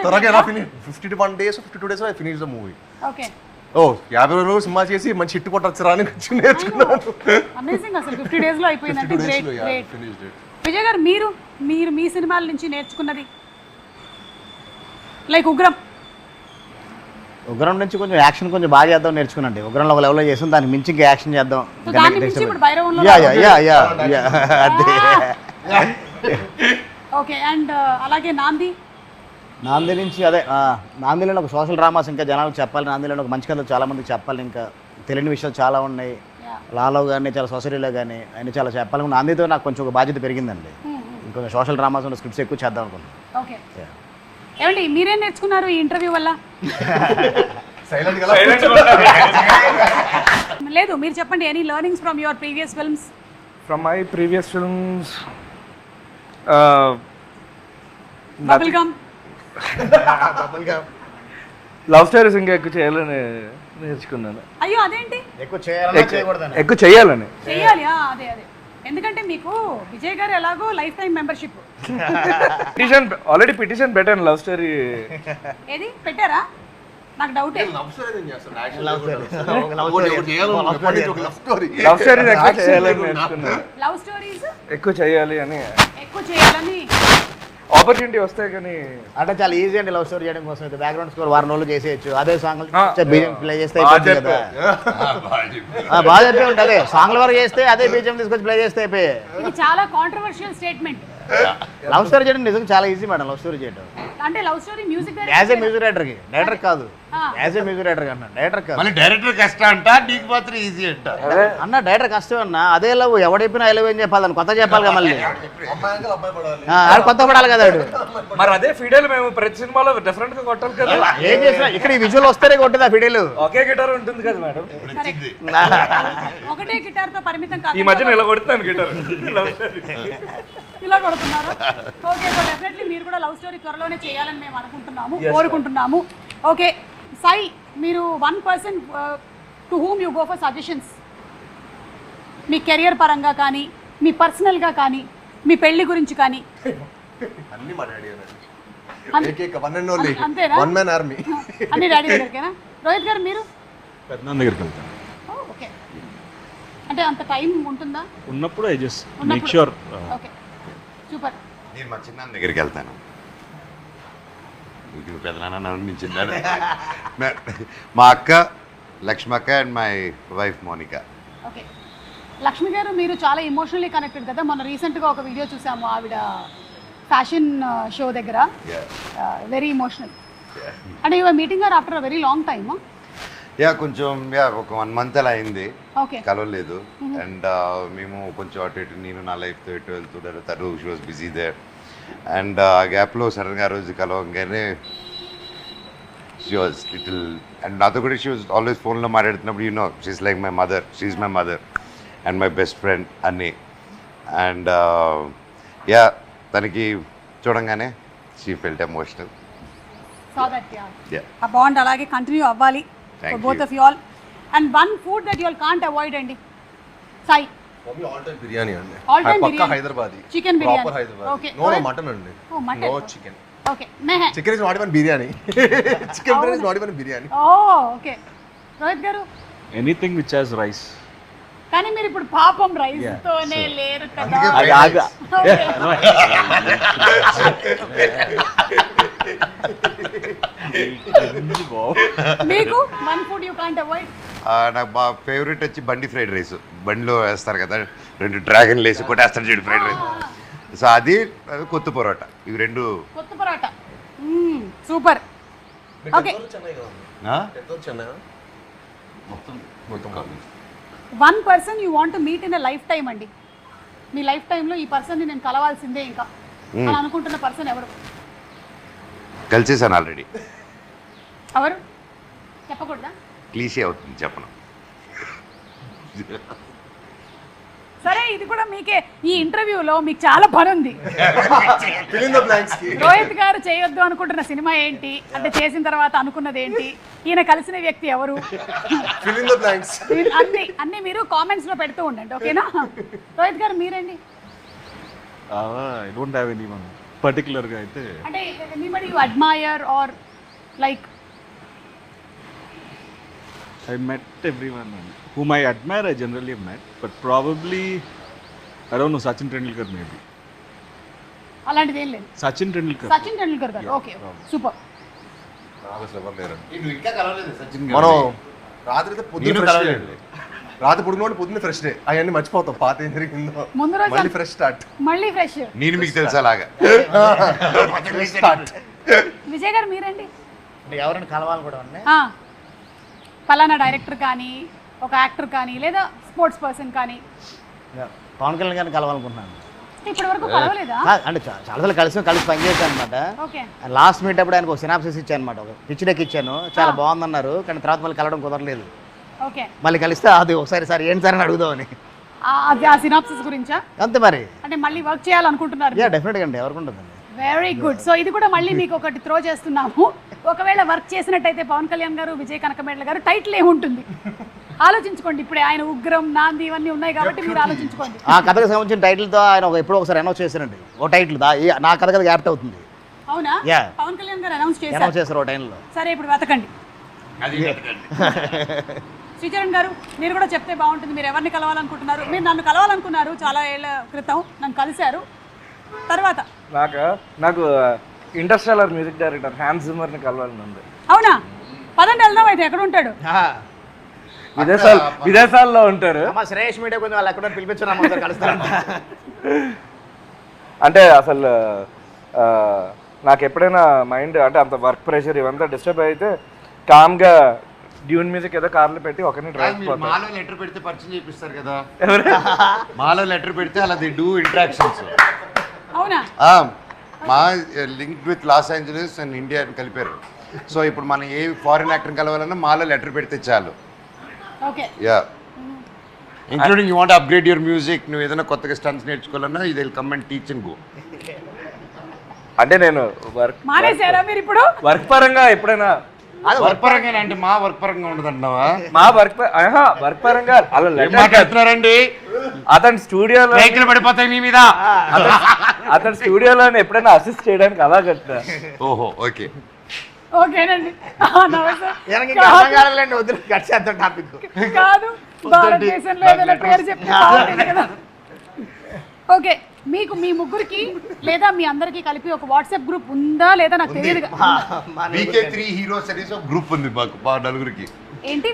త్వరగా ఎలా finish 51 days 52 days I finish the movie. Okay. 50 రోజులు సినిమా చేసి మంచి హిట్ కొట్టొచ్చరా అని నేర్చుకున్నాను. అమేజింగ్. అసలు 50 days లో అయిపోయిందంటే 50 days గ్రేట్ లో great. Finished it. Vijay garu మీరు మీ సినిమాల నుంచి నేర్చుకున్నది? లైక్ ఉగ్రం నుంచి కొంచెం యాక్షన్ కొంచెం బాగా చేద్దాం నేర్చుకున్నాండి. ఉగ్రంలో ఒక లెవెల్లో చేసాం, దానికి మించి ఇంకా యాక్షన్ చేద్దాం. సో దాన్ని మించి ఇప్పుడు భైరవంలో. ఓకే. అండ్ అలాగే నాంది నుంచి అదే నాందిలో ఒక సోషల్ డ్రామాస్ ఇంకా జనాలకు చెప్పాలి. నాందిలో ఒక మంచి కథలు చాలా మందికి చెప్పాలి. ఇంకా తెలియని విషయాలు చాలా ఉన్నాయి. లాలో కానీ చాలా సొసైటీలో కానీ ఆయన చాలా చెప్పాలి. నాందితో నాకు కొంచెం ఒక బాధ్యత పెరిగిందండి. ఇంకొంచెం సోషల్ డ్రామాస్ ఉన్న స్క్రిప్ట్స్ ఎక్కువ చేద్దాం అనుకున్నాను. ఓకే. ఏమండి మీరేం నేర్చుకున్నారు ఈ ఇంటర్వ్యూ వల్ల? లేదు, మీరు చెప్పండి. Any learnings from your previous films? From my previous films bubble gum, love stories ఇంకా ఎక్కువ చేయాలని నేర్చుకున్నాను. అయ్యో అదేంటి? ఎక్కువ చేయాలని ఎక్కువ చేయాలని. చెయ్యాలి. అదే ఎందుకంటే మీకు విజయ్ గారు ఎలాగో life time membership. Already petition పెట్టాను లవ్ స్టోరీ. ఏది పెట్టారా? నాకు డౌటే. లవ్ స్టోరీస్ ఎక్కువ చేయాలని నేర్చుకున్నాను. లవ్ స్టోరీస్ ఎక్కువ చేయాలని ఆపర్చునిటీ వస్తాయి. కానీ అంటే చాలా ఈజీ అండి లవ్ స్టోరీ చేయడం కోసం. అయితే బ్యాక్గ్రౌండ్ స్కోర్ వారం రోజులు చేసేయచ్చు. అదే సాంగ్ ప్లే చేస్తే కదా. బాగా చెప్పే ఉంటుంది. సాంగ్ల వరకు చేస్తే అదే బీజం తీసుకొచ్చి ప్లే చేస్తే అయిపోయి. ఇది చాలా కాంట్రవర్షియల్ స్టేట్మెంట్. లవ్ స్టోరీ చేయడం నిజంగా చాలా ఈజీ మేడం. లవ్ స్టోరీ చేయడం అంటే love story music as a music డైరెక్టర్కి, డైరెక్టర్ కాదు, యాజ్ ఏ మ్యూజిక్ డైరెక్టర్ అన్న. డైరెక్టర్ కాదు, మళ్ళీ డైరెక్టర్ కష్టం అంట, నీకు మాత్రం ఈజీ అంట అన్న. డైరెక్టర్ కష్టం అన్న. అదే లవ్ ఎవడైపోయినా ఐ లవ్ ఏం చెప్పాలి, కొత్త చెప్పాలి కదా. మళ్ళీ కొత్త పడాలి కదా. మరి అదే ఫీడేలు మేము ప్రతి సినిమాలో డిఫరెంట్ గా కొట్టాలి కదా. ఏం చేసినా ఇక్కడ ఈ విజువల్ వస్తేనే కొట్టదా ఫిడేలు. ఒకే గిటార్ ఉంటుంది కదా మేడం. ఒకటే గిటార్ తో పరిమితం కాదు. ఈ మధ్యన ఇలా కొడుతున్నాను గిటార్. ఇలా కొడుతున్నారు. ఓకే. సో డెఫినెట్లీ మీరు కూడా లవ్ స్టోరీ త్వరలోనే చేయాలని మేము అనుకుంటున్నాము, కోరుకుంటున్నాము. ఓకే సాయి, మీరు 1% to whom you go for suggestions, me career పరంగా కానీ, మీ పర్సనల్గా కానీ, మీ పెళ్లి గురించి కానీ? అన్ని మా డాడీ అంతేనా? One man army. అన్ని డాడీ దగ్గరికేనా? రోహిత్ గారు మీరు? పెద్దనాన్న దగ్గరికి వెళ్తాను. ఓకే. అంటే అంత టైం ఉంటుందా? ఉన్నప్పుడు I just make sure. Okay, super. నేను మా చిన్నాన్న దగ్గరికి వెళ్తాను. మీకు పెద్దనాన్న నుంచి మా అక్క Lakshmakka and my wife Monica. Okay. Lakshmi garu, మీరు చాలా ఎమోషనల్లీ కనెక్టెడ్ కదా. మొన్న రీసెంట్గా ఒక వీడియో చూసాము, ఆవిడ ఫ్యాషన్ షో దగ్గర. Very emotional. అంటే యువర్ మీటింగ్ గారు after a very long time. కొంచెం ఒక 1 month అలా అయింది, ఓకే, కలవలేదు. అండ్ మేము కొంచెం అటు ఇటు, నేను నా లైఫ్తో ఇటు వెళ్తుంటారు, తను she was busy there. And ఆ గ్యాప్లో సడన్గా ఆ రోజు కలవగానే షీ వాజ్ లిటిల్, అండ్ నాతో కూడా షీ వాజ్ ఆల్వేస్ ఫోన్లో మాట్లాడుతున్నప్పుడు she's like my mother, she's my mother. And my best friend అన్నీ. అండ్ యా తనకి చూడంగానే షీ ఫెల్ట్ ఎమోషనల్. ఆ బాండ్ అలాగే కంటిన్యూ అవ్వాలి Thank both you. Of you all. And one food that you all can't avoid అండి సాయి. ఆల్ టైమ్ బిర్యానీ అండి. All time పక్కా biryani. Hyderabadi. Chicken biryani. Proper Hyderabadi. Okay. No mutton అండి. Oh, mutton. No chicken. Okay మెహే. Chicken is not even biryani. Chicken biryani is not even biryani. Oh okay Rohit garu. Anything which has rice. కానీ మీరు ఇప్పుడు పాపం రైస్ తోనే లేరు కదా. అది ఆగా Okay. మీకు one food you can't avoid. నాకు మా ఫేవరెట్ వచ్చి బండి ఫ్రైడ్ రైస్. బండిలో వేస్తారు కదా 2 డ్రాగన్లు వేసి కొట్టేస్తారు చూడు ఫ్రైడ్ రైస్. సో అది కొత్త పరోటా, ఇవి 2. కొత్త పరోటా సూపర్. ఓకే చెన్నై మొత్తం one person you want meet in a life time అండి. మీ లైఫ్ టైంలో ఈ పర్సన్ని నేను కలవాల్సిందే ఇంకా అని అనుకుంటున్న పర్సన్ ఎవరు? కలిసేసాను ఆల్రెడీ. ఎవరు చెప్పకూడదా? క్లీషే అవుతుంది చెప్పను. సరే ఇది కూడా మీకే. ఈ ఇంటర్వ్యూలో మీకు చాలా పని ఉంది. Fill in the blanks కి. రోహిత్ గారు చేయొద్దు అనుకుంటున్న సినిమా ఏంటి, అంటే చేసిన తర్వాత అనుకున్నది ఏంటి, ఈయన కలిసిన వ్యక్తి ఎవరు, Fill in the blanks. అన్ని మీరు కామెంట్స్ లో పెడుతూ ఉండండి ఓకేనా? రోహిత్ గారు మీరండి. I don't have anyone పర్టికులర్గా అయితే. అంటే anybody you admire or like. I met everyone whom I admire. I generally have met, but probably I don't know, Sachin Tendulkar maybe. అలాంటిది ఏం లేదు. Sachin Tendulkar. సచిన్ టెండూల్కర్ గారు ఓకే సూపర్. అసలు ఎవరు లేరు. ఇంకా కలవలేదు సచిన్ మనం రాత్రి అయితే పొద్దున్న ఫ్రెష్ డే. రాత్రి పొద్దున్న ఫ్రెష్ డే. అవన్నీ మర్చిపోతాం పాత ఏం జరిగిందో. ముందు రోజు మళ్ళీ ఫ్రెష్ స్టార్ట్. మళ్ళీ ఫ్రెష్. నేను మీకు తెలుసా అలాగా. విజయ్ గారు మీరండి. అంటే ఎవరైనా కలవాలి కూడా ఉన్నాయి. పలానా డైరెక్టర్ కానీ ఒక యాక్టర్ కానీ లేదా స్పోర్ట్స్ పర్సన్ కానీ. పవన్ కళ్యాణ్ గారిని కలవాలనుకుంటున్నాను. ఇప్పటి వరకు కలవలేదా? అంటే చాలాసార్లు కలిసి పనిచేశాను అనమాట. ఓకే. లాస్ట్ మీట్ అప్పుడు ఆయనకు ఒక సినాప్సిస్ ఇచ్చాను అనమాట. ఒక పిచ్ డెక్ ఇచ్చాను, చాలా బాగుందన్నారు. కానీ తర్వాత మళ్ళీ కలవడం కుదరలేదు. ఓకే. మళ్ళీ కలిస్తే అది ఒకసారి సార్ ఏంటి సార్ అని అడుగుదామని. అది ఆ సినాప్సిస్ గురించా? అంతే మరి. అంటే మళ్ళీ వర్క్ చేయాలనుకుంటున్నారు? యా డెఫినెట్గా అండి, ఎవరికి ఉంటుందండి. Very good. సో ఇది కూడా మళ్ళీ మీకు ఒకటి త్రో చేస్తున్నాము. ఒకవేళ వర్క్ చేసినట్టయితే పవన్ కళ్యాణ్ గారు, విజయ్ కనకమేడల గారు టైటిల్ ఏముంటుంది ఆలోచించుకోండి. ఇప్పుడే ఆయన ఉగ్రం, నాంది ఇవన్నీ ఉన్నాయి కాబట్టి మీరు ఆలోచించుకోండి. ఆ కథకు సంబంధించిన టైటిల్తో ఆయన ఎప్పుడో ఒకసారి అనౌన్స్ చేశారండి. ఒక టైటిల్ నా కథ కదా యాప్ట్ అవుతుంది. అవునా? Yeah. పవన్ కళ్యాణ్ గారు అనౌన్స్ చేశారు ఒక టైంలో. సరే ఇప్పుడు వెతకండి. శ్రీచరణ్ గారు మీరు కూడా చెప్తే బాగుంటుంది. మీరు ఎవరిని కలవాలనుకుంటున్నారు? మీరు నన్ను కలవాలనుకున్నారు చాలా ఏళ్ళ క్రితం, నన్ను కలిశారు. తర్వాత నాకు ఇంటర్స్టెల్లర్ మ్యూజిక్ డైరెక్టర్ హ్యాన్స్ జిమ్మర్ని కలవాలని ఉంది. అవునా? పదండి వెళ్దాం. అయితే ఎక్కడ ఉంటాడు? విదేశాల్లో ఉంటారు. శ్రేష్ మీడియా కొంచెం వాళ్ళు ఎక్కడ పిలిపించారు కలుస్తారంట. అంటే అసలు నాకు ఎప్పుడైనా మైండ్ అంటే అంత వర్క్ ప్రెషర్ ఇవంతా డిస్టర్బ్ అయితే కామ్గా డ్యూన్ మ్యూజిక్ ఏదో కార్లో పెట్టి ఒకరిని డ్రైవ్. మాలో లెటర్ పెడితే పరిచయం చేపిస్తారు కదా. మాలో లెటర్ పెడితే అలా ది డూ ఇంటరాక్షన్స్. అవునా? మా link with loss Angeles and India అని కలిపారు. సో ఇప్పుడు మనం ఏ ఫారిన్ యాక్టర్ కలవాలన్నా మాలో లెటర్ పెడితే చాలు. Okay. Yeah including you want upgrade your music. నువ్వు ఏదైనా కొత్తగా స్టన్స్ నేర్చుకోవాలన్నా ఇది come and teach and go. అంటే నేను మానేశారా మీరు ఇప్పుడు? వర్క్ పరంగా ఎప్పుడైనా వర్క్ పరంగా అంటే మా వర్క్ పరంగా ఉండదు అంటున్నావా? మా వర్క్ పరంగా అలా మాట్లాడుతున్నారండి. అతని స్టూడియోలో పడిపోతాయి మీ మీద. అతని స్టూడియోలో ఎప్పుడైనా అసిస్ట్ చేయడానికి అలా కట్టినా. ఓహో ఓకే ఓకేనండి. కాదు భారతదేశంలో ఏదైనా పేరు చెప్తే బాగుంటుంది కదా. ఓకే. మీకు మీ ముగ్గురికి లేదా మీ అందరికి కలిపి ఒక వాట్సాప్ గ్రూప్ ఉందా లేదా నాకు తెలియదు. వీకే 3 హీరోస్ అనేసి ఒక గ్రూప్ ఉంది మాకు మా నలుగురికి. ఏంటి?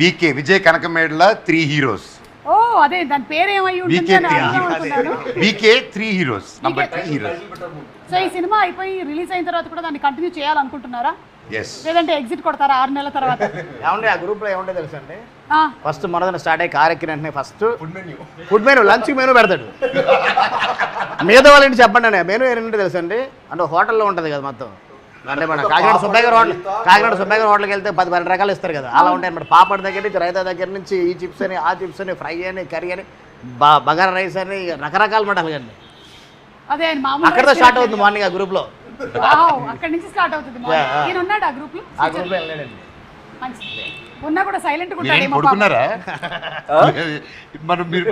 వీకే విజయ్ కనకమేడల 3 హీరోస్. ఓ అదే దాని పేరు ఏమై ఉంటుంది అని అనుకుంటున్నాను. వీకే 3 హీరోస్ నంబర్ 3 హీరోస్. సో ఈ సినిమా అయిపోయి రిలీజ్ అయిన తర్వాత కూడా దాన్ని కంటిన్యూ చేయాలనుకుంటున్నారా? yes లేదంటే ఎగ్జిట్ కొడతారా 6 నెలల తర్వాత? ఏమండి ఆ గ్రూప్లో ఏముంటే తెలుసు అండి, ఫస్ట్ మనదన స్టార్ట్ అయ్యి కారెక్కిన వెంటనే first food menu lunch menu పెడతాడు. మిగతా వాళ్ళ ఇంటి చెప్పండి. మెనూ ఏంటంటే తెలుసు అండి, అంటే హోటల్లో ఉంటుంది కదా మొత్తం. అంటే మన కాకినాడ సుబ్బయ్య గారు హోటల్కి వెళ్తే 10-12 రకాలు ఇస్తారు కదా, అలా ఉంటాయి అన్నమాట. పాపడ్ దగ్గర నుంచి, రైతా దగ్గర నుంచి, ఈ చిప్స్ అని, ఆ చిప్స్ అని, ఫ్రై అని, కర్రీ అని, బగారా రైస్ అని, రకరకాల మటలు కండి. అదే ఆయన మామూలు అక్కడితో స్టార్ట్ అవుతుంది మార్నింగ్ ఆ గ్రూప్లో. అక్కడి నుంచి స్టార్ట్ అవుతుంది. ఈయన ఉన్నాడు ఆ గ్రూప్ లో? ఆ గ్రూప్లో వెళ్ళాడండి. మంచిది. ఉన్నా కూడా సైలెంట్ గా మీరేం ఉంటాడు. పడుకున్నారా? మనం మీరు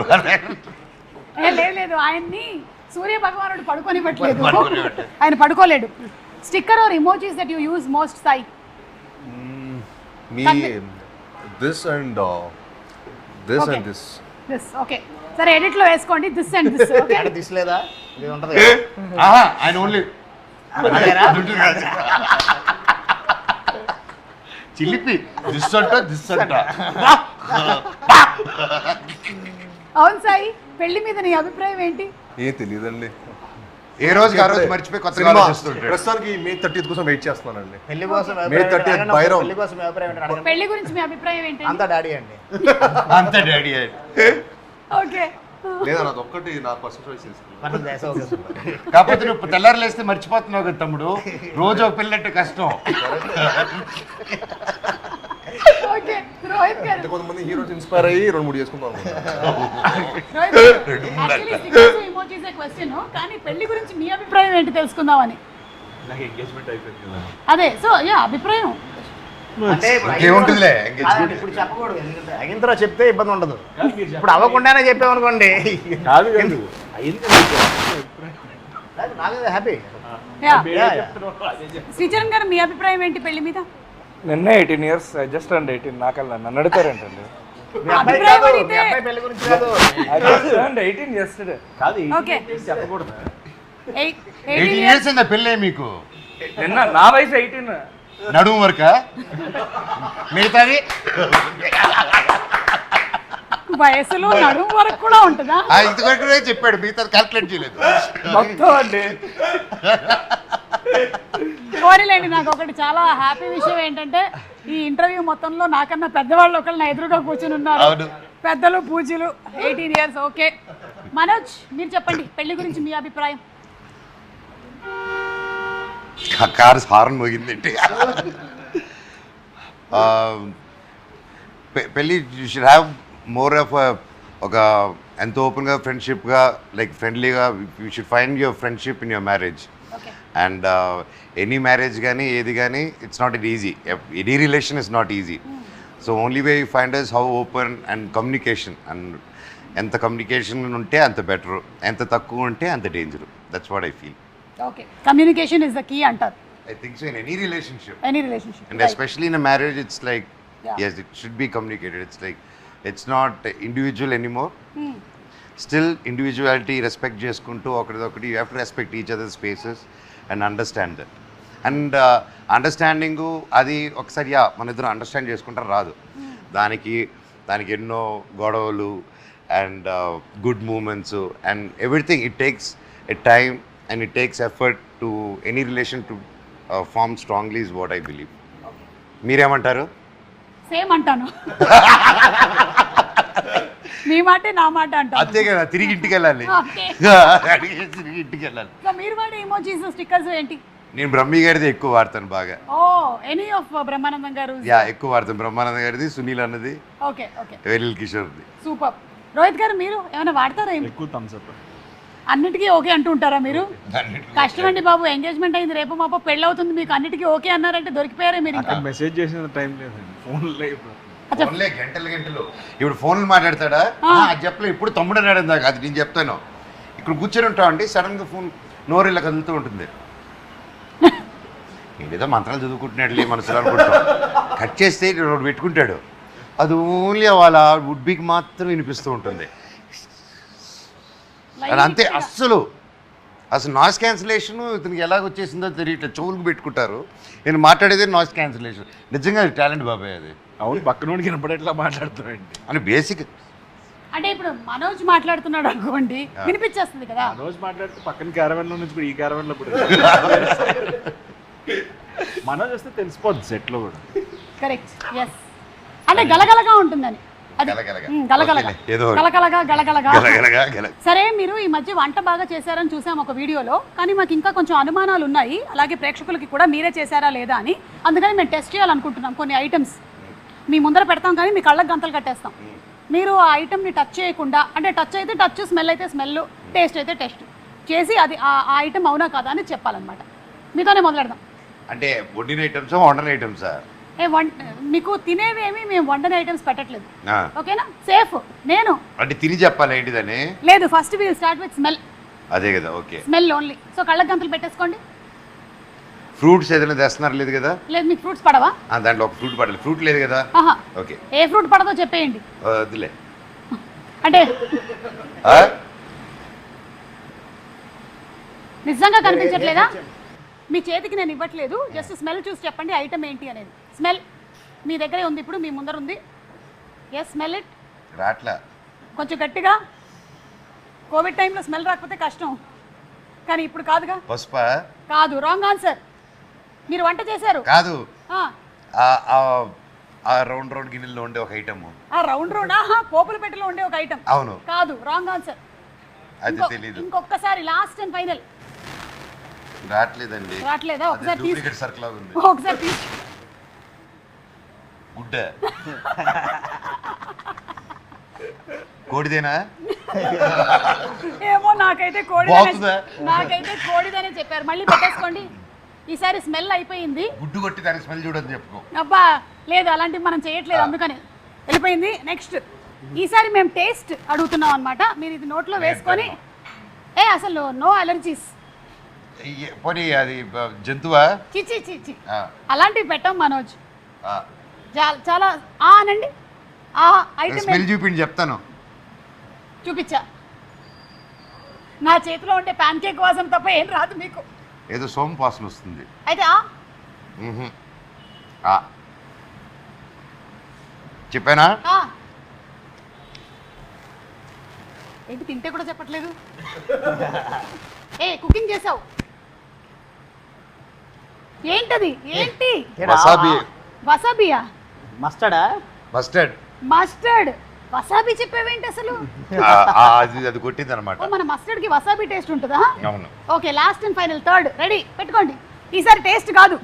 లేదు ఆయన్ని సూర్య భగవానుడు పడుకొని పెట్టలేదు, ఆయన పడుకోలేడు. Sticker or emojis that you use most Sai? మీ this and this and this. This okay, సరే ఎడిట్ లో వేసుకోండి దిస్ అండ్ దిస్. ఓకే, అంటే తీసలేదా ఇది ఉంటుంది ఆయన ఓన్లీ చిలిపి దిస్ అంట. అవును సాయి, పెళ్లి మీద నీ అభిప్రాయం ఏంటి? ఏం తెలియదండి, ఏ రోజుకి ఆ రోజు మర్చిపోయి కొత్తగా ఆలోచిస్తుంటాడు. ప్రస్తుతానికి May 30th కోసం వెయిట్ చేస్తున్నానండి. పెళ్లి కోసం May 30th బైరం. పెళ్లి కోసం అభిప్రాయం ఏంటి అడగండి. పెళ్లి గురించి మీ అభిప్రాయం ఏంటి? అంతా డాడీ అండి. అంతే డాడీ. ఓకే, లేదా నాది ఒక్కటి నా పర్సనల్ చాయిస్ చేసుకున్నాను. మనం దేశం కోసం. కాకపోతే నువ్వు తెల్లారు లేస్తే మర్చిపోతున్నావు కదా తమ్ముడు, రోజు ఒక పిల్లంటే కష్టం. ఓకే. రోహిత్ గారు, అంటే కొంతమంది హీరోస్ ఇన్స్పైర్ అయ్యి 2-3 చేసుకుందాం ఇమోజీస్ క్వశ్చన్, కానీ పెళ్లి గురించి మీ అభిప్రాయం ఏంటి తెలుసుకుందామని. నాకు ఎంగేజ్మెంట్ అయిపోయింది కదా. అదే, సో యా అభిప్రాయం. అంటే ఇప్పుడు ఏముంటుందిలే అదండి, ఇప్పుడు చెప్పకూడదు, ఎందుకంటే అయిన తర్వాత చెప్తే ఇబ్బంది ఉండదు. ఇప్పుడు అవ్వకుండానే చెప్పామనుకోండి, కాదు కాదు అయింది నాకు హ్యాపీ. శ్రీచరణ్ గారు, మీ అభిప్రాయం ఏంటి పెళ్లి మీద? నిన్నే 18 years, జస్ట్ అండ్ 18. నాకల్లా నన్ను అడుగుతారేంటండి? మీ అబ్బాయి కాదు, మీ అబ్బాయి పెళ్లి గురించి కాదు. 18 yesterday. కాదు ఓకే, చెప్పకూడదు. 18 years అయిందా పెళ్ళే మీకు? నిన్న నా వయసు 18. నడుము వరక మిగతాది వయసులో నడుము వరకు కూడా ఉంటుందా? ఇంతవరకు చెప్పాడు, మిగతాది క్యాల్కులేట్ చేయలేదు. మొత్తం అండి. కోరిలేండి. నాకు ఒకటి చాలా హ్యాపీ విషయం ఏంటంటే, ఈ ఇంటర్వ్యూ మొత్తంలో నాకన్నా పెద్దవాళ్ళు ఒకళ్ళు నా ఎదురుగా కూర్చుని ఉన్నారు. అవును. పెద్దలు పూజలు. 18 years. ఓకే, మనోజ్ మీరు చెప్పండి పెళ్లి గురించి మీ అభిప్రాయం. కారు హార్న్ మోగిందండి. పెళ్ళి you should have more of ఒక ఎంతో ఓపెన్గా ఫ్రెండ్షిప్గా, లైక్ ఫ్రెండ్లీగా. You should find your friendship in your marriage. And any marriage కానీ ఏది కానీ it's not it easy. Any relation is not easy. So only way you find is how open and communication. And ఎంత కమ్యూనికేషన్ ఉంటే అంత బెటరు, ఎంత తక్కువ ఉంటే అంత danger. That's what I feel. Okay, communication is the key అంటారు. I think so in any relationship. Any relationship. And especially in a marriage, it's like, Yeah. yes, it should be communicated. It's like, it's not individual anymore. Still, individuality, respect చేసుకుంటూ ఒకరిదొకటి, you have to respect each other's spaces and understand that. And understanding అది ఒకసారి మన ఇద్దరు అండర్స్టాండ్ చేసుకుంటారు రాదు. దానికి ఎన్నో గొడవలు and good moments and everything. It takes a time and it takes effort to any relation to form strongly is what I believe. మీరేమంటారు? సేమ్ అంటాను. మీ మాటే నా మాట అంటాను. అంతే కదా, తిరిగి ఇంటికి వెళ్ళాలి. Okay. అడిగేసి తిరిగి ఇంటికి వెళ్ళాలి. సో మీరు వాడే ఇమోజీస్ స్టిక్కర్స్ ఏంటి? నేను బ్రహ్మి గారిది ఎక్కువ వాడతాను బాగా. ఓ, ఎనీ ఆఫ్ బ్రహ్మానందం గారు? ఎక్కువ వాడతాను. బ్రహ్మానంద గారిది, సునీల్ అన్నది, ఓకే ఓకే, వెలిల్ కిషోర్ది. సూపర్. రోహిత్ గారు మీరు ఏమైనా వాడతారా? ఎక్కువ థమ్స్ అప్. అన్నిటికీ ఓకే అంటూ ఉంటారా మీరు? కష్టం అండి బాబు, ఎంగేజ్మెంట్ అయింది, రేపు మాపో పెళ్ళి అవుతుంది, మీకు అన్నిటికీ ఓకే అన్నారంటే దొరికిపోయారే మీరు. ఇంకా మెసేజ్ చేసిన టైం లేదండి, ఫోన్లో ఇప్పుడు. ఫోన్లే గంటలు. ఇప్పుడు ఫోన్లు మాట్లాడతాడా? అది చెప్పలే. ఇప్పుడు తమ్ముడు అన్నాడు ఇందాక, అది నేను చెప్తాను. ఇక్కడ కూర్చొని ఉంటాం అండి, సడన్గా ఫోన్ నోరు ఇలా కదులుతూ ఉంటుంది. ఏదో మంత్రాలు చదువుకుంటున్నాడులే మనసులో అనుకుంటాం. కట్ చేస్తే పెట్టుకుంటాడు. అది ఓన్లీ వాళ్ళ వుడ్ బీకి మాత్రం వినిపిస్తూ ఉంటుంది. అది అంతే. అసలు నాయిస్ క్యాన్సిలేషన్ ఇతనికి ఎలాగ వచ్చేసిందో తెలియట్లేదు. చెవులకు పెట్టుకుంటారు. నేను మాట్లాడేది నాయిస్ క్యాన్సిలేషన్. నిజంగా అది టాలెంట్ బాబాయ్ అది. అవును, పక్కనోడికి వినపడేట్లా మాట్లాడుతామండి అని బేసిక్. అంటే ఇప్పుడు మనోజ్ మాట్లాడుతున్నాడు అనుకోండి, వినిపించేస్తుంది కదా. మనోజ్ మాట్లాడితే పక్కన క్యారవెన్లో నుంచి ఇప్పుడు ఈ క్యారవెన్లో ఇప్పుడు మనోజ్ వస్తే తెలిసిపోద్ది సెట్లో కూడా. Correct, yes. అంటే గలగలగా ఉంటుందని. అది గలగలగా. గలగలగా ఓకేలే, ఏదో ఒకటి. గలగలగా గలగలగా గలగలగా గల సరే, మీరు ఈ మధ్య వంట బాగా చేశారని చూసాం ఒక వీడియోలో, కానీ మాకు ఇంకా కొంచెం అనుమానాలు ఉన్నాయి, అలాగే ప్రేక్షకులకి కూడా మీరే చేశారా లేదా అని. అందుకని మేము టెస్ట్ చేయాలనుకుంటున్నాం కొన్ని ఐటమ్స్. మీ ముందర పెడతాం కానీ మీ కళ్ళకి గంతలు కట్టేస్తాం. మీరు ఆ ఐటమ్ని టచ్ చేయకుండా, అంటే టచ్ అయితే టచ్, స్మెల్ అయితే స్మెల్, టేస్ట్ అయితే టేస్ట్ చేసి అది ఆ ఐటమ్ అవునా కాదా అని చెప్పాలన్నమాట. మీతోనే మొదలెడదాం. అంటే వండిన ఐటమ్స్ వండని ఐటమ్సా? మీకు తినేవేమి మేము వండని ఐటమ్స్ పెట్టట్లేదు, ఓకేనా? సేఫ్. నేను అంటే తిని చెప్పాలి ఏంటిదని? లేదు, first we'll start with smell. అదే కదా, ఓకే. Smell only. సో కళ్ళకి గంతలు పెట్టేసుకోండి. ఫ్రూట్స్ ఏదైనా తెస్తున్నారు లేదు కదా? లేదు, మీకు ఫ్రూట్స్ పడవా? దాంట్లో ఒక ఫ్రూట్ పడాలి. ఫ్రూట్ లేదు కదా? ఆహా. ఓకే, ఏ ఫ్రూట్ పడదో చెప్పేయండి. వద్దులే. అంటే ఆ? నిజంగా కనిపించట్లేదా? మీ చేతికి నేను ఇవ్వట్లేదు, జస్ట్ స్మెల్ చూసి చెప్పండి ఐటమ్ ఏంటి అనేది. స్మెల్ మీ దగ్గరే ఉంది, ఇప్పుడు మీ ముందర ఉంది. Yes, smell it. రాట్లా. కొంచెం గట్టిగా. కోవిడ్ టైంలో స్మెల్ రాకపోతే కష్టం, కానీ ఇప్పుడు కాదుగా. పసుపా? కాదు, రాంగ్ ఆన్సర్. మీరు వంట చేశారు. కాదు, ఆ, ఆ రౌండ్ రౌండ్ గిన్నెల్లో ఉండే ఒక ఐటమ్. ఆ రౌండ్ రౌండ్, ఆహా, పోపుల పెట్టెలో ఉండే ఒక ఐటమ్. అవును. కాదు, రాంగ్ ఆన్సర్. అది తెలీదు. ఇంకొకసారి, లాస్ట్ అండ్ ఫైనల్. రావట్లేదండి. రావట్లేదా? ఒకసారి తీసి, డూప్లికేట్ సర్కిల్ ఉంది. ఒకసారి తీసి. గుడ్డ కోడిదేనా? ఏమో, నాకైతే బాగుందా? కోడిదనే చెప్పారు. మళ్ళీ పెట్టేసుకోండి. ఈసారి స్మెల్ అయిపోయింది. గుడ్డు కొట్టి దాని స్మెల్ చూడని చెప్పుకో. అబ్బా, లేదు, అలాంటివి మనం చేయట్లేదు, అందుకని వెళ్ళిపోయింది. నెక్స్ట్, ఈసారి మేము టేస్ట్ అడుగుతున్నాం అనమాట. మీరు ఇది నోట్లో వేసుకొని, అసలు నో అలర్జీస్. పోనీ అది జంతువా? చిచి చిచి, అలాంటివి పెట్టాం మనోజ్. చాలా అనండి. ఆ ఐటమ్ స్మెల్ చూపిండి చెప్తాను. చూపించా. నా చేతిలో ఉంటే ప్యాన్ కేక్ వాసన తప్ప ఏం రాదు మీకు. ఏదో సోమ వాసన వస్తుంది. అయితే చెప్పానా? ఏంటి, తింటే కూడా చెప్పట్లేదు? కుకింగ్ చేసావు ఏంటది? ఏంటి? వసాబి. వసాబియా? మస్టర్డా? మస్టర్డ్. మస్టర్డ్. వసాబి చెప్పేవేంటి అసలు? అది కొట్టింది అనమాట. మన మస్టర్డ్ కి వసాబి టేస్ట్ ఉంటుందా? అవును. Okay, last and final, third. Ready, పెట్టుకోండి. ఈసారి టేస్ట్ కాదు,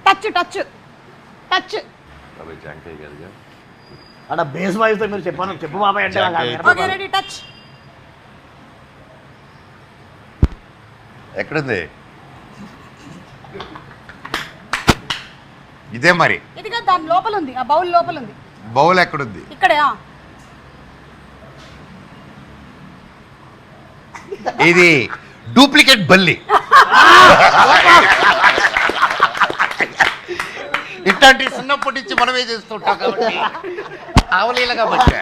టచ్ టచ్ టచ్. అక్కడ బేస్ వాయిస్తో మీరు చెప్పు బాబాయ్ అంటే. Okay, ready, touch. ఎక్కడుంది? ఇదే మరి. ఇదిగా దాని లోపల ఉంది, ఆ బౌల్ లోపల ఉంది. బౌల్ ఎక్కడుంది? ఇక్కడే. ఇది డూప్లికేట్ బల్లి. ఇట్లాంటి చిన్నప్పటి నుంచి మనమే చేస్తుంటాం కాబట్టి అవలీలగా వచ్చా.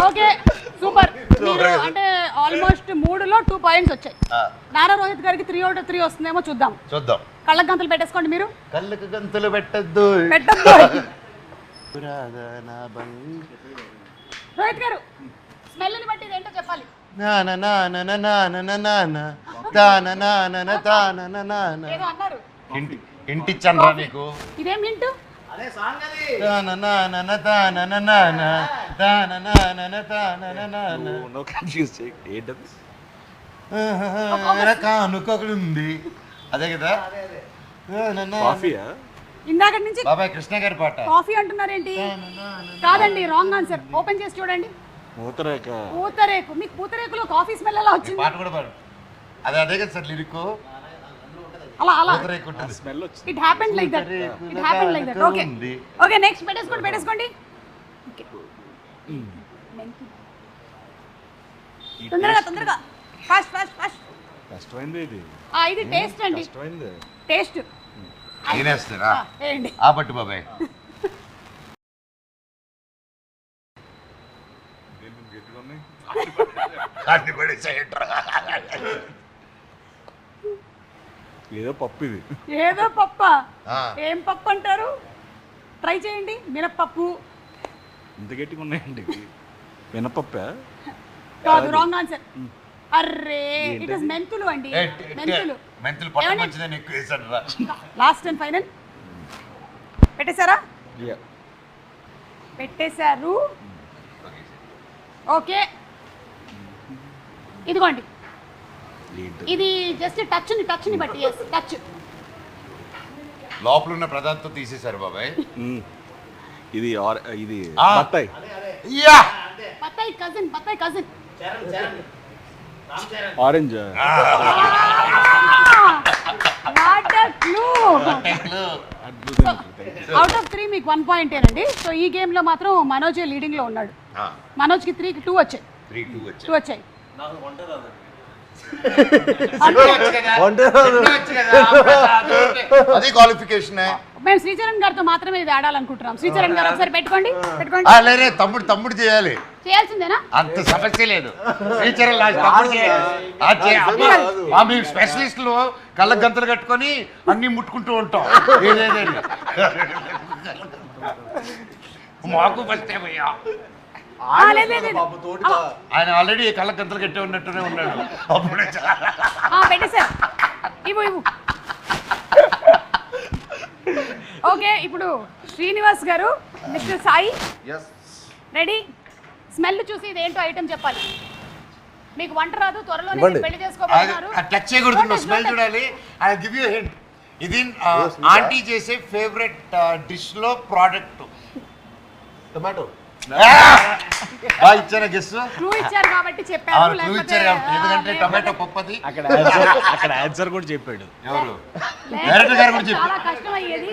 Okay, super. మీరు అంటే ఆల్మోస్ట్ 3లో 2 పాయింట్స్ వచ్చాయి. నారా రోహిత్ గారికి 3 out of 3 వస్తుందేమో చూద్దాం. కళ్ళకి గంతలు పెట్టేసుకోండి. మీరు కళ్ళకు గంతులు పెట్టద్దు. రోహిత్ గారు, స్మెల్ని బట్టి ఏంటో చెప్పాలి. ఏదో అన్నారు. ఇంటిచ్చండ్రా నీకు. ఇదేం హింట్? ఉంది అదే కదా. ఇందాక నుంచి బాబాయ్ కృష్ణ గారి పాట. కాఫీ అంటున్నారేంటి? కాదండి, రాంగ్ ఆన్సర్. ఓపెన్ చేసి చూడండి. పూతరేకు. మీకు పూతరేకులో కాఫీ స్మెల్ ఎలా వచ్చింది? పాట కూడా పాడు. అదే కదా సార్ లిరిక్. అలా స్మెల్ వచ్చింది. It happened like that. Okay okay, next పెట్టేసుకోండి. తొందరగా ఫాస్ట్. కష్టమైంది ఇది. ఇది టేస్ట్ అండి. టేస్ట్ తినేస్తారా? ఏంటి? ఆ పట్టు బాబాయ్. ఏదో పప్పు ఇది. ఏదో పప్ప. ఏం పప్పు అంటారు? ట్రై చేయండి. మినప్పప్పు. ఇంత గట్టిగా ఉన్నాయండి. మినపప్పా? కాదు, రాంగ్ ఆన్సర్. అర్రే, ఇట్ ఇస్ మెంతులు అండి. మెంతులు పట్టు మంచిదని ఎక్కువ వేసాడు రా. లాస్ట్ అండ్ ఫైనల్ పెట్టేశారా? పెట్టేశారు. ఓకే, ఇదిగోండి, ఇది జస్ట్ టచ్ని బట్టి, టచ్. లోపల ఉన్న ప్రదార్థం తీసేశారు బాబాయ్. ఇది ఇది ఆ. బత్తాయి. యా బత్తాయి cousin. Orange. What a clue. Out of 3 మీకు 1 పాయింటేనండి. సో ఈ గేమ్లో మాత్రం మనోజ్ లీడింగ్లో ఉన్నాడు. మనోజ్కి 3కి 2 వచ్చాయి. 2 వచ్చాయి. అది క్వాలిఫికేషన్. మేము శ్రీచరణ్ గారితో మాత్రమే ఇది ఆడాలనుకుంటున్నాం. శ్రీచరణ్ గారు ఒకసారి పెట్టుకోండి. లేరే తమ్ముడు చేయాలి. చేయాల్సిందేనా? అంత సమస్య లేదు. మేము స్పెషలిస్టులు కళ్ళ గంతలు కట్టుకొని అన్ని ముట్టుకుంటూ ఉంటాం. ఏదేదని మాకు ఫస్ట్ ఏమయ్యా, ఆయన ఆల్రెడీ కళ్ళ గంతలు కట్టే ఉన్నట్టునే ఉన్నాడు. అప్పుడే పెట్టేశారు. ఇవ్వు. ఓకే, ఇప్పుడు శ్రీనివాస్ గారు, మిస్టర్ సాయి రెడీ. స్మెల్ చూసి ఇది ఏంటో ఐటమ్ చెప్పాలి. మీకు వంట రాదు, త్వరలో పెళ్లి చేసుకోబోతున్నారు. టచ్ చేయకూడదు, స్మెల్ చూడాలి. I give you hint. ఇది ఆంటీ చేసే ఫేవరెట్ డిష్ లో ప్రోడక్ట్. టొమాటో. ఇచ్చారా గెస్? క్లూ ఇచ్చారు కాబట్టి చెప్పారు. ఎందుకంటే టొమాటో పప్పది. అక్కడ ఆన్సర్ కూడా చెప్పాడు. ఎవరు? డైరెక్టర్ గారు కూడా చెప్పారు. చాలా కష్టం అయ్యేది.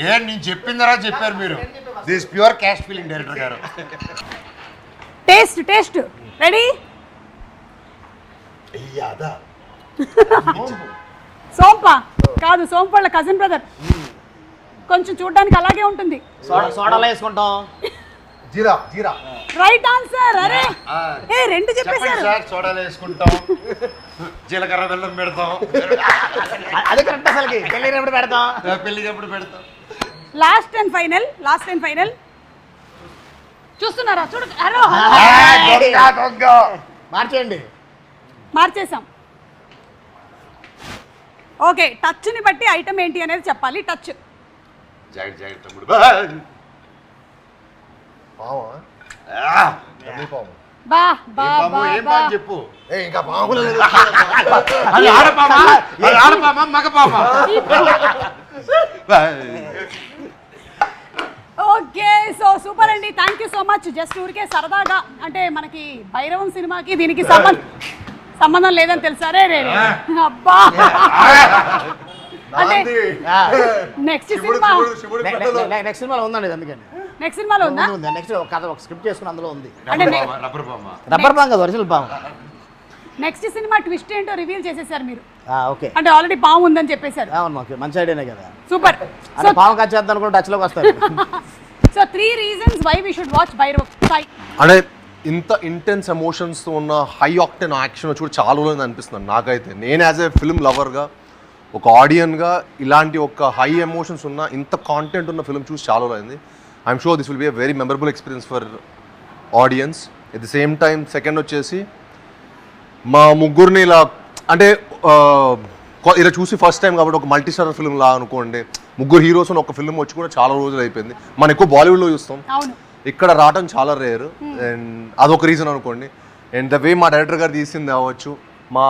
నేను చెప్పిన తర్వాత చెప్పారు మీరు. This pure cash feeling director గారు. Taste ready. సోంప కాదు, సోంపళ్ళ కజిన్ బ్రదర్. కొంచెం చూడడానికి అలాగే ఉంటుంది. సోడాలో వేసుకుంటాం. జీరా. Right answer. అరే రెండు చెప్పేశారు. సోడాలు వేసుకుంటాం, జీలకర్ర బెల్లం పెడతాం. అదే కరెక్ట్. అసలుకి పెళ్ళినప్పుడు పెడతాం. పెళ్ళికప్పుడు పెడతాం. Last and final. చూస్తున్నారా? చూడు. మార్చేయండి. మార్చేసాం. ఓకే, టచ్ని బట్టి ఐటమ్ ఏంటి అనేది చెప్పాలి. టచ్. జాగ్రత్త తమ్ముడు. చెప్పు. ఇంకా పాములు ఆడపామా మగపామా? ఓకే, సో సూపర్ అండి. Thank you so much. Just ఊరికే సరదాగా, అంటే మనకి భైరవం సినిమాకి దీనికి సంబంధం లేదని తెలుసా? రే అబ్బా. అంటే నెక్స్ట్ సినిమా నెక్స్ట్ సినిమాలో ఉందండి. అందుకని నెక్స్ట్ సినిమాలో ఉందా? నెక్స్ట్ కథ ఒక స్క్రిప్ట్ చేసుకుని అందులో ఉంది. అంటే రబ్బర్ పాము కదా, ఒరిజినల్ పాము. నెక్స్ట్ సినిమా ట్విస్ట్ ఏంటో రివీల్ చేసేసారు మీరు. ఓకే, అంటే ఆల్రెడీ పాము ఉందని చెప్పేశారు. అవును, ఓకే, మంచి ఐడియానే కదా. సూపర్. అంటే పాము కచ్చేద్దాం అనుకుంటే టచ్లోకి వస్తారు. So 3 reasons why we should watch Bhairav. Sai, అంటే ఇంత ఇంటెన్స్ ఎమోషన్స్తో ఉన్న హై ఆక్టెన్ యాక్షన్ చూడ చాలా రోజులు అనిపిస్తుంది నాకైతే. నేను యాజ్ ఏ ఫిల్మ్ లవర్గా, ఒక ఆడియన్గా, ఇలాంటి ఒక హై ఎమోషన్స్ ఉన్న ఇంత కాంటెంట్ ఉన్న ఫిల్మ్ చూసి చాలా రోజులైంది. I'm sure this will be a very memorable experience for audience. At the same time second వచ్చేసి మా ముగ్గురిని ఇలా, అంటే ఇలా చూసి ఫస్ట్ టైం కాబట్టి ఒక మల్టీ స్టారర్ ఫిల్మ్ లా అనుకోండి. ముగ్గురు హీరోస్ ఒక ఫిల్మ్ వచ్చి కూడా చాలా రోజులు అయిపోయింది. మనం ఎక్కువ బాలీవుడ్లో చూస్తాం, ఇక్కడ రావడం చాలా రేర్. అండ్ అదొక రీజన్ అనుకోండి. అండ్ ద వే మా డైరెక్టర్ గారు తీసింది అవ్వచ్చు, మా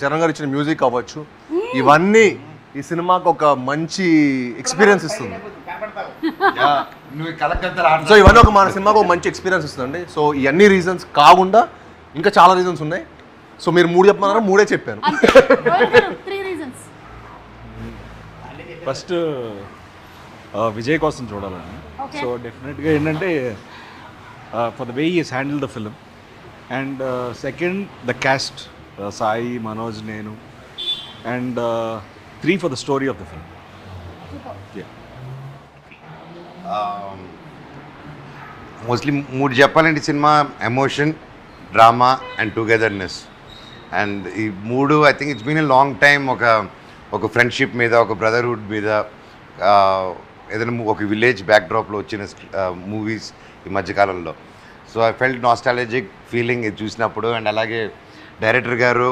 శరణ్ గారు ఇచ్చిన మ్యూజిక్ అవ్వచ్చు, ఇవన్నీ ఈ సినిమాకి ఒక మంచి ఎక్స్పీరియన్స్ ఇస్తుంది. సో ఇవన్నీ ఒక మన సినిమాకి ఒక మంచి ఎక్స్పీరియన్స్ ఇస్తుందండి. సో ఇవన్నీ రీజన్స్ కాకుండా ఇంకా చాలా రీజన్స్ ఉన్నాయి. సో మీరు 3 చెప్పమన్నారు, 3 చెప్పాను. ఫస్ట్ విజయ్ కోసం చూడాలని. సో డెఫినెట్గా ఏంటంటే for the way is handle the film. And second the cast, Sai, Manoj, నేను. And 3 for the story of the film. Mostly 3 చెప్పాలంటే cinema emotion, drama and togetherness. And ఈ 3 I think it's been a long time. ఒక ఫ్రెండ్షిప్ మీద, ఒక బ్రదర్హుడ్ మీద, ఏదైనా ఒక విలేజ్ బ్యాక్డ్రాప్లో వచ్చిన మూవీస్ ఈ మధ్యకాలంలో. So I felt nostalgic feeling ఇది చూసినప్పుడు. అండ్ అలాగే డైరెక్టర్ గారు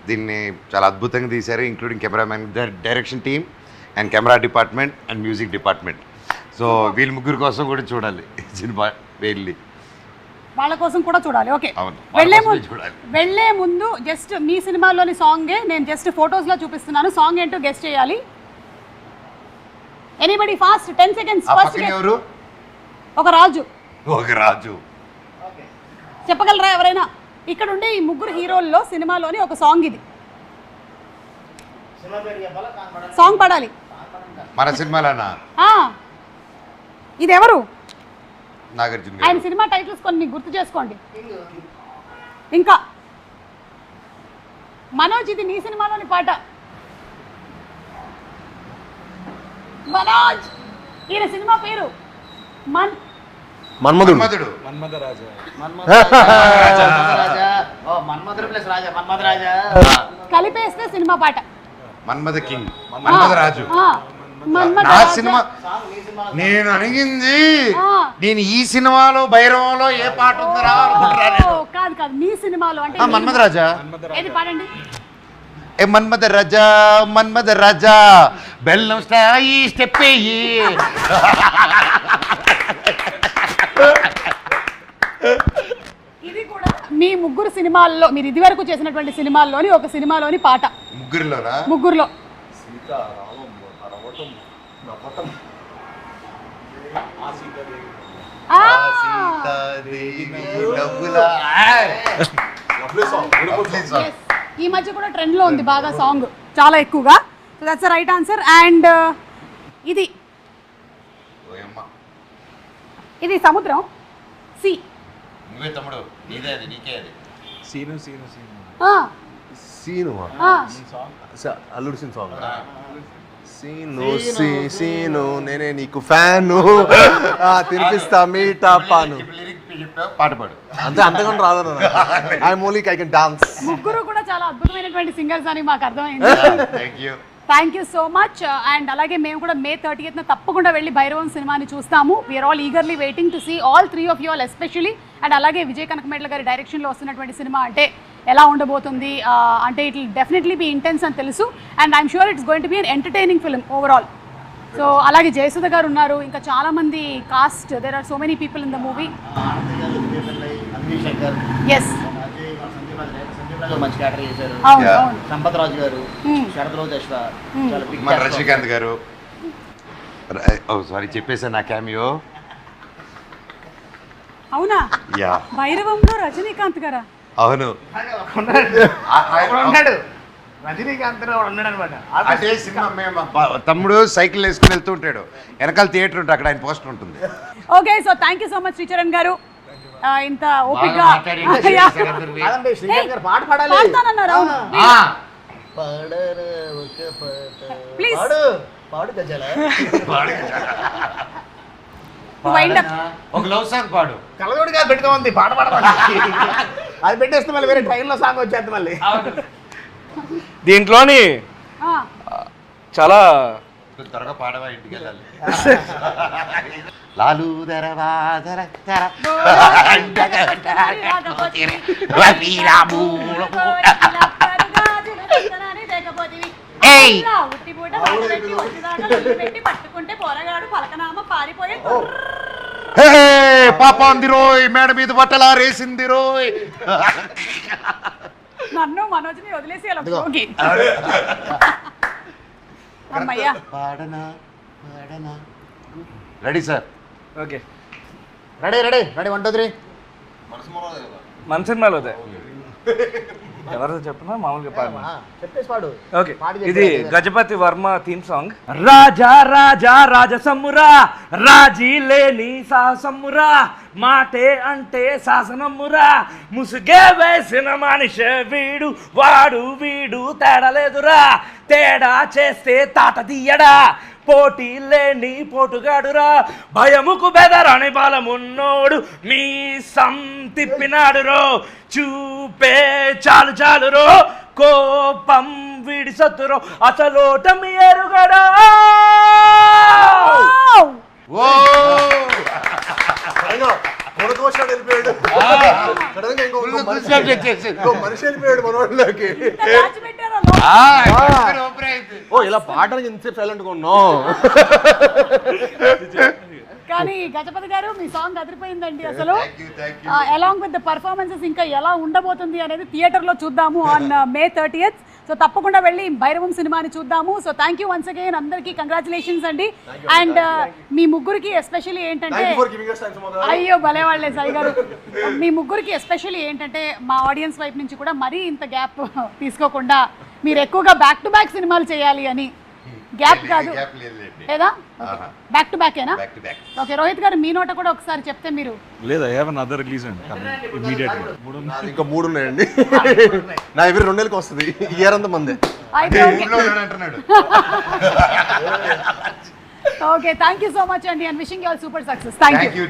దీన్ని చాలా అద్భుతంగా తీశారు, including cameraman, direction team and camera department and music department. So వీళ్ళ ముగ్గురు కోసం కూడా చూడాలి సినిమా వెళ్ళి. వాళ్ళ కోసం కూడా చూడాలి. ఓకే, అవును, చూడాలి. వెళ్ళే ముందు జస్ట్ మీ సినిమాలోని సాంగే నేను జస్ట్ ఫొటోస్ లో చూపిస్తున్నాను. సాంగ్ ఏంటో గెస్ట్ చేయాలి. Anybody fast 10 seconds. ఫస్ట్ ఎవరు? ఒక రాజు. ఒక రాజు చెప్పగలరా ఎవరైనా? ఇక్కడ ఉండే ఈ ముగ్గురు హీరోల్లో సినిమాలోని ఒక సాంగ్ ఇది. సాంగ్ పాడాలి. మన సినిమాలోనా? ఇది ఎవరు? నాగార్జున ఆయన గారు. సినిమా టైటిల్స్ కొన్ని గుర్తు చేసుకోండి. ఇంకా మనోజ్, ఇది నీ సినిమాలోని పాట. మనోజ్, ఈయన సినిమా పేరు మన్మధుడు. మన్మధుడు. మన్మధుడు ప్లస్ రాజా, మన్మధ రాజా కలిపేస్తే సినిమా పాట. మన్మధ కింగ్, మన్మధ రాజు. మన్మథ నా రాజా. సినిమా నేను అడిగింది, ఆ. నేను ఈ సినిమాలో భైరవంలో ఏ పాట ఉందరా అనుకుంటున్నా నేను. ఓ, కాదు కాదు, మీ సినిమాలో అంటే ఆ, మన్మధ రాజా. ఏది పాడండి. ఏ మన్మధ రాజా, మన్మధ రాజా, బెల్లం స్టాయి స్టెప్ అయ్యి. ఇది కూడా మీ ముగ్గురు సినిమాల్లో, మీరు ఇది వరకు చేసినటువంటి సినిమాల్లోని ఒక సినిమాలోని పాట. ముగ్గురులోనా? ముగ్గురులో. ఆ! Yes. ఈ మధ్య కూడా ట్రెండ్ లో ఉంది బాగా సాంగ్, చాలా ఎక్కువగా. So that's right answer. And ఇది ఇది సముద్రం, సి. నువ్వే తమ్ముడు, నీదే అది, నీకే అది. సీను సీను సీను సీను అల్లుడు సీన్ సాంగ్. సీను సీను నేనే నీకు ఫ్యాను, తినిపిస్తా మీటా పాను. పాట పాడు. అంతే, అంతకన్నా రాదు. I'm only I can dance. ముగ్గురు కూడా చాలా అద్భుతమైనటువంటి సింగర్స్ అని మాకు అర్థమైంది. Thank you. Thank you so much. And అలాగే మేము కూడా May 30th తప్పకుండా వెళ్ళి భైరవం సినిమాని చూస్తాము. We are all eagerly waiting to see all 3 of you all especially. And అలాగే విజయ్ కనకమేడల గారి డైరెక్షన్లో వస్తున్నటువంటి సినిమా అంటే ఎలా ఉండబోతుంది అంటే it will definitely be intense అని తెలుసు. And I'm sure it's going to be an entertaining film overall. So అలాగే జయసుధ గారు ఉన్నారు, ఇంకా చాలా మంది cast, there are so many people in the movie. Yes, మంచి క్యారెక్టర్ చేశారు. అవును Yeah. అవును. సంపత్ రాజు గారు, శరత్ రోజు అశ్వ, చాలా big మన cast. రజనీకాంత్ గారు. ఓ సారీ, చెప్పేసా నా క్యామియో. అవునా? యా, భైరవంలో రజనీకాంత్ గారా? అవును. ఉన్నాడు రజనీకాంత్ ఉన్నాడు అనమాట. అదే సినిమా మేము తమ్ముడు సైకిల్ వేసుకుని వెళ్తూ ఉంటాడు, వెనకాల థియేటర్ ఉంటుంది, అక్కడ ఆయన పోస్టర్ ఉంటుంది. Okay, so thank you so much Sricharan గారు. ఇంత ఓపిక కాదండి, శ్రీకాంత్ గారు పాట పాడాలి. పాడతానన్నారు. అవును, పాడరా ఒక పాట. ప్లీజ్ పాడు పాడు గజల. Wind up. ఒక లవ్ సాంగ్ పాడు. కలగోడిగా పెట్టుకోమంది పాట పాడమండి. అది పెట్టేస్తే మళ్ళీ వేరే ట్రైన్లో సాంగ్ వచ్చేది మళ్ళీ. దీంట్లోని చాలా త్వరగా పాడవా, ఇంటికి వెళ్ళాలి. లాలు దరవా దర దర పట్టుకుంటే పోరగాడు పలకనామా పారిపోయే. పాప అంది రోయ్, మేడ మీద బట్టలా రేసింది రోయ్. నన్ను మనోజ్ని వదిలేసి అలా షోకి. అమ్మయ్యా. పాడనా పాడనా. Ready sir? Okay. Ready ready ready 1 2 3. మన సినిమాలో అదే ఎవరితో చెప్పినా మామూలుగా పాడినా. చెప్పేసి పాడు. ఓకే, పాడి ఇది చెప్పు. Gajapati Varma theme song. రాజా రాజా రాజసమ్మురా, రాజీ లేని సాహసమ్మురా, మాటే అంటే శాసనమ్మురా, ముసుగే వేసిన మనిషే వీడు, వాడు వీడు తేడా లేదురా, తేడా చేస్తే తాట తీయడా, పోటీ లేని పోటుగాడురా, భయముకు బెదరని బలమున్నోడు, మీ సం తిప్పినాడు రో, చూపే చాలు చాలు రో, కోపం వీడి సత్తురో, అసలోటమి ఎరుగడా. ఓ కొడుకోసాడు వెళ్ళిపోయాడు. సడన్గా ఇంకో మనిషి వెళ్ళిపోయాడు మనోళ్ళకి. ఓ ఇలా పాటకి ఇంతసేపు సైలెంట్గా ఉన్నావు. కానీ గజపతి గారు మీ సాంగ్ అదిరిపోయిందండి అసలు. Thank you. Along with the performances ఇంకా ఎలా ఉండబోతుంది అనేది థియేటర్లో చూద్దాము ఆన్ May 30th. సో తప్పకుండా వెళ్ళి భైరవం సినిమాని చూద్దాము. So thank you once again, అందరికీ కంగ్రాచులేషన్స్ అండి. అండ్ మీ ముగ్గురికి ఎస్పెషల్లీ ఏంటంటే, అయ్యో భలే వాళ్ళే సాయి గారు, మీ ముగ్గురికి ఎస్పెషల్లీ ఏంటంటే మా ఆడియన్స్ వైపు నుంచి కూడా మరీ ఇంత గ్యాప్ తీసుకోకుండా మీరు ఎక్కువగా బ్యాక్ టు బ్యాక్ సినిమాలు చేయాలి అని. గ్యాప్ కాదు లేదా, బ్యాక్ టు బ్యాకేనా? ఓకే, రోహిత్ గారు మీ నోట కూడా ఒకసారి చెప్తే మీరు. లేదు, ఐ హావ్ అనదర్ రిలీజ్ అండి ఇమీడియట్లీ. నాది ఇంకా 3 ఉన్నాయండి. నా ఎవరి 2 నెలలకు వస్తుంది, ఇయర్ అంతా మందే. అయితే అంటున్నాడు. Okay, thank you so much అండి, and wishing you all super success. Thank you.